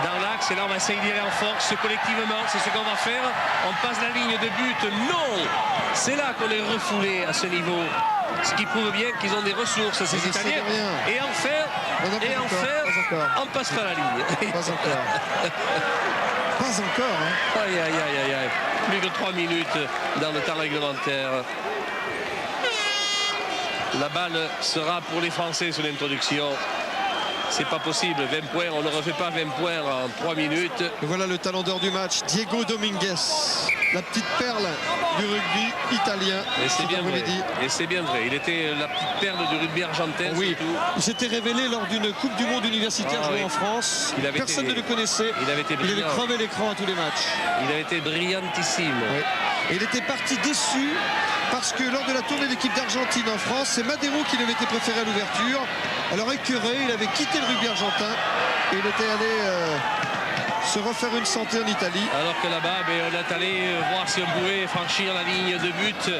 B: dans l'axe. l'axe. Et là, on va essayer d'y aller en force collectivement. C'est ce qu'on va faire. On passe la ligne de but. Non! C'est là qu'on est refoulé à ce niveau. Ce qui prouve bien qu'ils ont des ressources, ces Italiens. Et enfin, on passe pas la ligne.
I: Pas encore. Pas encore. Hein.
B: Aïe, aïe, aïe, aïe, aïe. Plus que 3 minutes dans le temps réglementaire. La balle sera pour les Français sur l'introduction. C'est pas possible, 20 points, on ne refait pas 20 points en 3 minutes.
I: Et voilà le talent d'or du match, Diego Dominguez, la petite perle du rugby italien.
B: Et c'est bien vrai. Et c'est bien vrai. Il était la petite perle du rugby argentin.
I: Oui,
B: surtout.
I: Il s'était révélé lors d'une Coupe du Monde universitaire jouée en France. Personne ne le connaissait.
B: Il avait
I: crevé l'écran à tous les matchs.
B: Il avait été brillantissime.
I: Oui. Et il était parti déçu parce que lors de la tournée d'équipe d'Argentine en France, c'est Madero qui lui était préféré à l'ouverture. Alors écœuré, il avait quitté le rugby argentin et il était allé se refaire une santé en Italie.
B: Alors que là-bas, on est allé voir si on pouvait franchir la ligne de but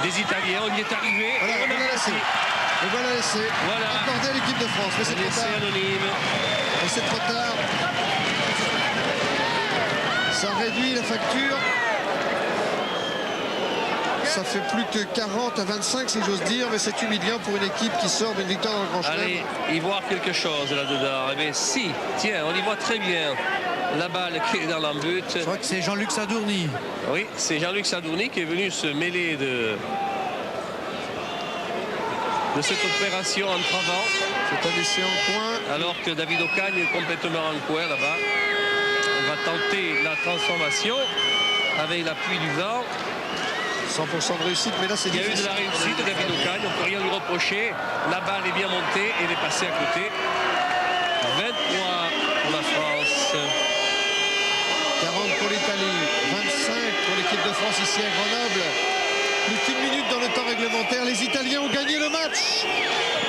B: des Italiens. On y est arrivé.
I: Voilà,
B: et on a laissé.
I: Et voilà l'essai.
B: Voilà.
I: Accordé à l'équipe de France. Mais c'est trop tard.
B: Anonyme.
I: Et c'est trop tard. Ça réduit la facture. Ça fait plus que 40 à 25 si j'ose dire, mais c'est humiliant pour une équipe qui sort d'une victoire dans le Grand Chelem.
B: Allez, y voir quelque chose là-dedans. Eh bien, si, tiens, on y voit très bien la balle qui est dans l'embut.
D: Je crois que c'est Jean-Luc Sadourny.
B: Oui, c'est Jean-Luc Sadourny qui est venu se mêler de cette opération en travaux.
I: C'est un essai en coin.
B: Alors que David Ocagne est complètement en coin là-bas. On va tenter la transformation avec l'appui du vent.
I: 100% de réussite, mais là c'est difficile.
B: Il y a eu de la réussite de David Ocagne, on ne peut rien lui reprocher. La balle est bien montée et elle est passée à côté. 20 points pour la France.
I: 40 pour l'Italie, 25 pour l'équipe de France ici à Grenoble. Plus qu'une minute dans le temps réglementaire, les Italiens ont gagné le match.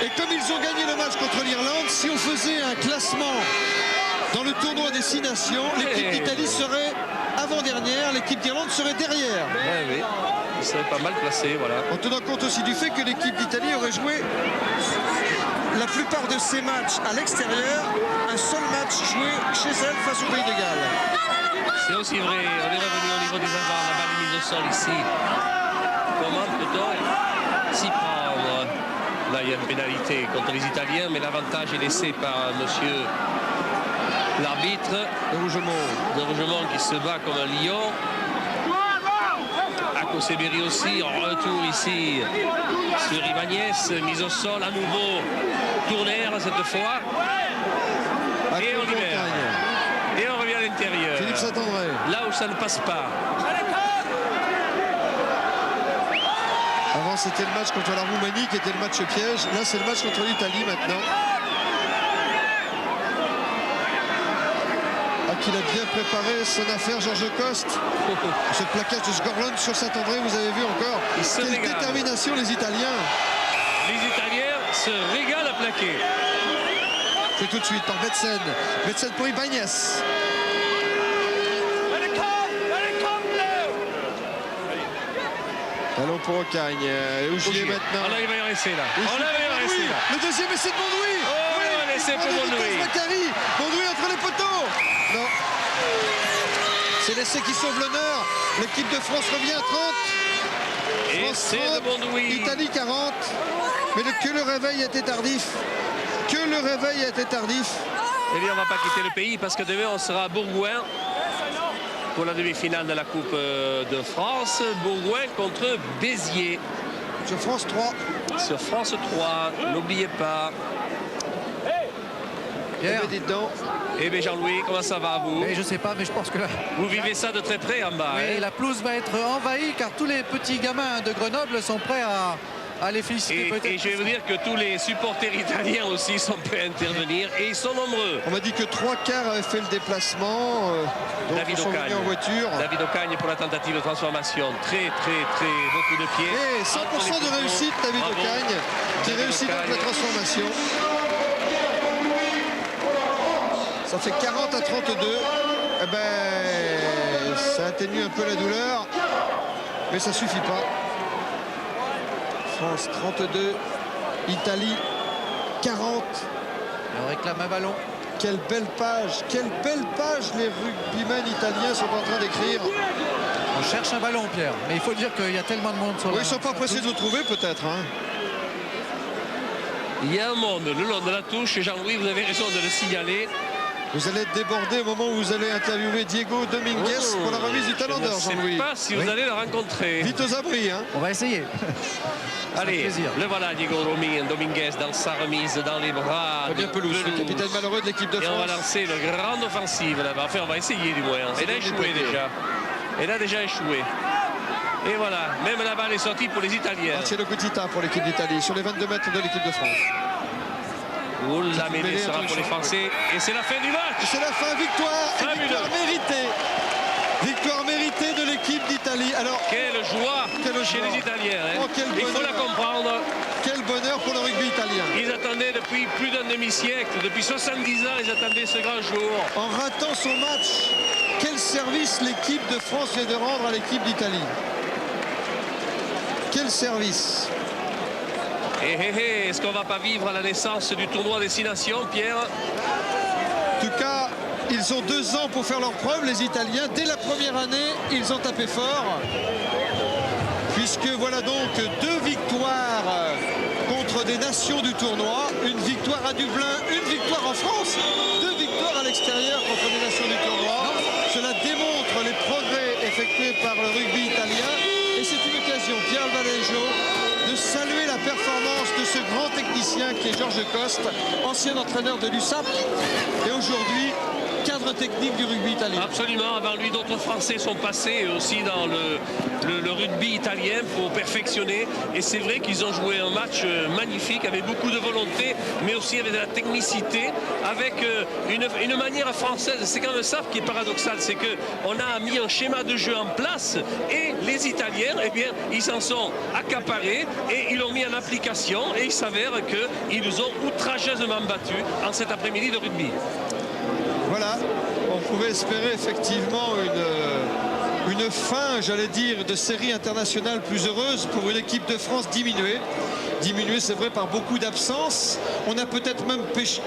I: Et comme ils ont gagné le match contre l'Irlande, si on faisait un classement dans le tournoi des 6 nations, l'équipe d'Italie serait avant-dernière, l'équipe d'Irlande serait derrière.
B: Oui, il serait pas mal placé, voilà.
I: En tenant compte aussi du fait que l'équipe d'Italie aurait joué la plupart de ses matchs à l'extérieur, un seul match joué chez elle face au Pays de Galles.
B: C'est aussi vrai, on est revenu au niveau des avants, la balle est mise au sol ici. Comment peut-on s'y prendre? Là, il y a une pénalité contre les Italiens, mais l'avantage est laissé par monsieur l'arbitre de Rougemont qui se bat comme un lion. Akoseberi aussi en retour ici sur Ibanez, mise au sol à nouveau, tournaire cette fois. Et on libère. Et on revient à l'intérieur.
I: Philippe Saint-André.
B: Là où ça ne passe pas.
I: Avant c'était le match contre la Roumanie qui était le match piège. Là c'est le match contre l'Italie maintenant. Qu'il a bien préparé son affaire, Georges Coste. Ce plaquage de Sgorlon sur Saint-André, vous avez vu encore. Quelle détermination les Italiens.
B: Les Italiens se régalent à plaquer.
I: C'est tout de suite par Betsen. Betsen pour Ibanez. Ballon pour Ocagne. Ogier maintenant.
B: On arrive à y rester là.
I: Le deuxième essai de Bondoui.
B: Oh, oui, on essaie pour Bondoui.
I: Bondoui entre les poteaux. Non. C'est l'essai qui sauve l'honneur. L'équipe de France revient à 30.
B: Et c'est de Bondoui.
I: Italie 40. Mais que le réveil était tardif. Que le réveil était tardif.
B: Eh bien, on ne va pas quitter le pays parce que demain, on sera à Bourgoin pour la demi-finale de la Coupe de France. Bourgoin contre Béziers.
I: Sur France 3.
B: Sur France 3, n'oubliez pas.
D: Pierre.
B: Eh bien Jean-Louis, comment ça va vous?
D: Je ne sais pas, mais je pense que là...
B: Vous vivez ça de très près en bas.
D: Oui, la pelouse va être envahie car tous les petits gamins de Grenoble sont prêts à les féliciter peut-être.
B: Et je vais vous dire que tous les supporters italiens aussi sont prêts à intervenir et ils sont nombreux.
I: On m'a dit que 3 quarts avaient fait le déplacement.
B: David Ocagne
I: en voiture.
B: David Ocagne pour la tentative de transformation. Très, beaucoup de pieds.
I: Et 100% de réussite, David Ocagne, qui réussit donc la transformation. Ça fait 40 à 32. Eh ben, ça atténue un peu la douleur, mais ça suffit pas. France 32, Italie 40.
D: On réclame un ballon.
I: quelle belle page les rugbymen italiens sont en train d'écrire.
D: On cherche un ballon, Pierre, mais il faut dire qu'il y a tellement de monde sur
I: Oui,
D: la...
I: ils ne sont pas pressés de le trouver peut-être. Hein.
B: Il y a un monde le long de la touche et Jean-Louis, vous avez raison de le signaler.
I: Vous allez être débordé au moment où vous allez interviewer Diego Dominguez pour la remise du talon d'or, Jean-Louis.
B: Je ne sais pas si vous allez le rencontrer.
I: Vite aux abris. Hein.
D: On va essayer.
B: Allez, le voilà Diego Dominguez dans sa remise dans les bras.
I: Bien Pelouse, le capitaine malheureux de l'équipe de France.
B: Et on va lancer une grande offensive là-bas. Enfin, on va essayer du moins. Elle a échoué déjà. Elle a déjà échoué. Et voilà, même la balle est sortie pour les Italiens.
I: C'est le Gutita pour l'équipe d'Italie, sur les 22 mètres de l'équipe de France.
B: Oh, la mêlée sera pour les Français. Et c'est la fin du match.
I: C'est la fin, victoire. Et victoire méritée. Victoire méritée de l'équipe d'Italie. Alors,
B: quelle joie chez les Italiens. Hein.
I: Oh,
B: il faut la comprendre.
I: Quel bonheur pour le rugby italien.
B: Ils attendaient depuis plus d'un demi-siècle, depuis 70 ans, ils attendaient ce grand jour.
I: En ratant son match, quel service l'équipe de France vient de rendre à l'équipe d'Italie. Quel service.
B: Est-ce qu'on va pas vivre à la naissance du tournoi Destination, Pierre?
I: En tout cas, ils ont 2 ans pour faire leurs preuves, les Italiens. Dès la première année, ils ont tapé fort. Puisque voilà donc 2 victoires contre des nations du tournoi. Une victoire à Dublin, une victoire en France. 2 victoires à l'extérieur contre des nations du tournoi. Cela démontre les progrès effectués par le rugby italien. Et c'est une occasion, Pierre Albaladejo, de saluer la performance de ce grand technicien qui est Georges Coste, ancien entraîneur de l'USAP et aujourd'hui cadre technique du rugby italien.
B: Absolument, avant lui d'autres Français sont passés aussi dans le rugby italien pour perfectionner, et c'est vrai qu'ils ont joué un match magnifique avec beaucoup de volonté mais aussi avec de la technicité, avec une manière française. C'est quand même ça qui est paradoxal, c'est qu'on a mis un schéma de jeu en place et les Italiens, eh bien, ils s'en sont accaparés et ils l'ont mis en application, et il s'avère qu'ils nous ont outrageusement battus en cet après-midi de rugby.
I: Voilà, on pouvait espérer effectivement une fin, j'allais dire, de série internationale plus heureuse pour une équipe de France diminuée. Diminuée, c'est vrai, par beaucoup d'absences. On a peut-être même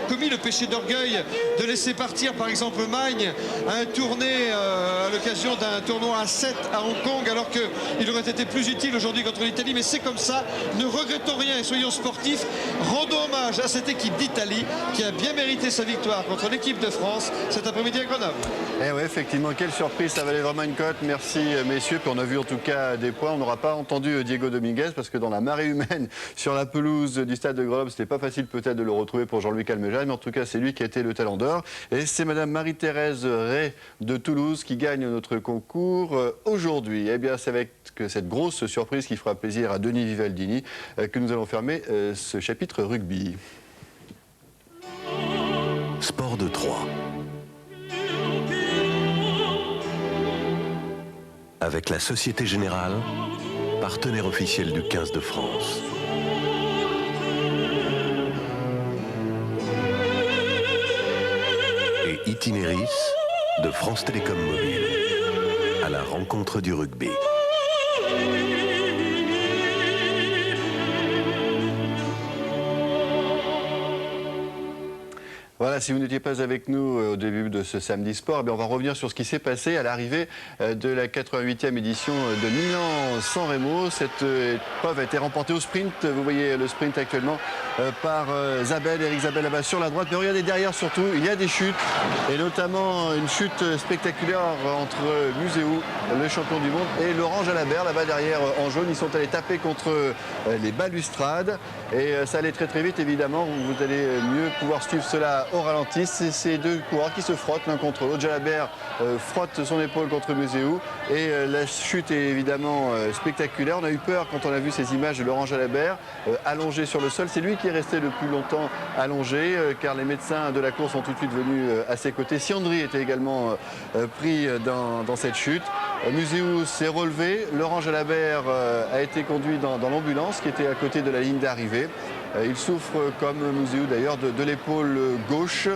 I: commis le péché d'orgueil de laisser partir, par exemple, Magne à un tournée à l'occasion d'un tournoi à 7 à Hong Kong, alors qu'il aurait été plus utile aujourd'hui contre l'Italie. Mais c'est comme ça, ne regrettons rien et soyons sportifs. Rendons hommage à cette équipe d'Italie qui a bien mérité sa victoire contre l'équipe de France cet après-midi à Grenoble.
E: Eh oui, effectivement, quelle surprise, ça valait vraiment une cote. Merci messieurs, puis on a vu en tout cas des points. On n'aura pas entendu Diego Dominguez parce que dans la marée humaine sur la pelouse du stade de Grenoble, c'était pas facile peut-être de le retrouver pour Jean-Louis Calmejane, mais en tout cas c'est lui qui a été le talon d'or. Et c'est madame Marie-Thérèse Ray de Toulouse qui gagne notre concours aujourd'hui. Eh bien c'est avec cette grosse surprise qui fera plaisir à Denis Vivaldini que nous allons fermer ce chapitre rugby.
J: Sport de Troyes. Avec la Société Générale, partenaire officiel du 15 de France. Et Itinéris de France Télécom Mobile, à la rencontre du rugby.
E: Voilà, si vous n'étiez pas avec nous au début de ce samedi sport, on va revenir sur ce qui s'est passé à l'arrivée de la 88e édition de Milan-San Remo. Cette épreuve a été remportée au sprint. Vous voyez le sprint actuellement par Zabel, Eric Zabel là-bas sur la droite. Mais regardez derrière surtout, il y a des chutes, et notamment une chute spectaculaire entre Museau, le champion du monde, et Laurent Jalabert là-bas derrière en jaune. Ils sont allés taper contre les balustrades et ça allait très très vite évidemment. Vous allez mieux pouvoir suivre cela au ralenti. C'est ces deux coureurs qui se frottent l'un contre l'autre. Jalabert frotte son épaule contre Museau et la chute est évidemment spectaculaire. On a eu peur quand on a vu ces images de Laurent Jalabert allongé sur le sol. C'est lui qui est resté le plus longtemps allongé car les médecins de la course sont tout de suite venus à ses côtés. Siandri était également pris dans cette chute. Muséou s'est relevé. Laurent Jalabert a été conduit dans l'ambulance qui était à côté de la ligne d'arrivée. Il souffre, comme Muséou d'ailleurs, de l'épaule gauche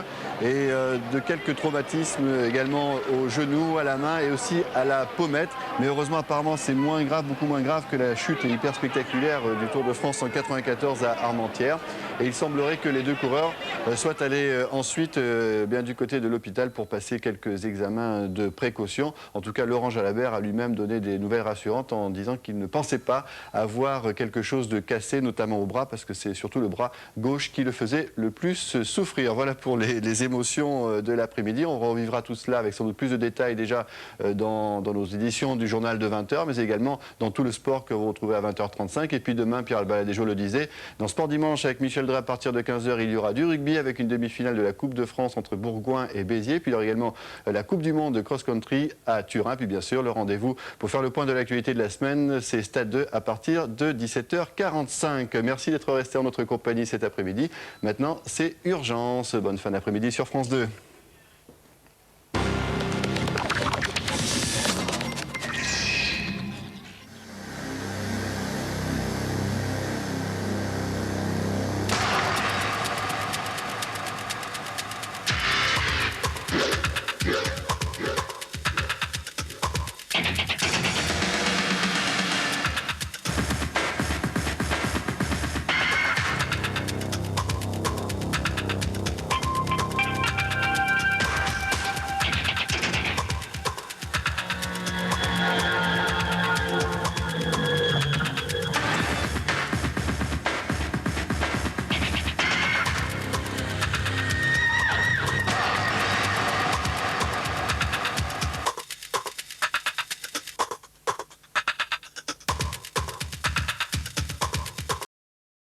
E: et de quelques traumatismes également au genou, à la main et aussi à la pommette. Mais heureusement, apparemment, c'est moins grave, beaucoup moins grave que la chute hyper spectaculaire du Tour de France en 94 à Armentières. Et il semblerait que les deux coureurs soient allés ensuite bien du côté de l'hôpital pour passer quelques examens de précaution. En tout cas, Laurent Jalabert a lui-même donné des nouvelles rassurantes en disant qu'il ne pensait pas avoir quelque chose de cassé, notamment au bras, parce que c'est surtout le bras gauche qui le faisait le plus souffrir. Voilà pour les émotions de l'après-midi. On revivra tout cela avec sans doute plus de détails déjà dans nos éditions du journal de 20h, mais également dans tout le sport que vous retrouvez à 20h35. Et puis demain, Pierre Albaladejo le disait, dans Sport Dimanche avec Michel Drey à partir de 15h, il y aura du rugby avec une demi-finale de la Coupe de France entre Bourgoin et Béziers. Puis il y aura également la Coupe du Monde de cross-country à Turin. Puis bien sûr, le rendez-vous pour faire le point de l'actualité de la semaine, c'est Stade 2 à partir de 17h45. Merci d'être resté en notre compagnie cet après-midi. Maintenant, c'est Urgence. Bonne fin d'après-midi sur France 2.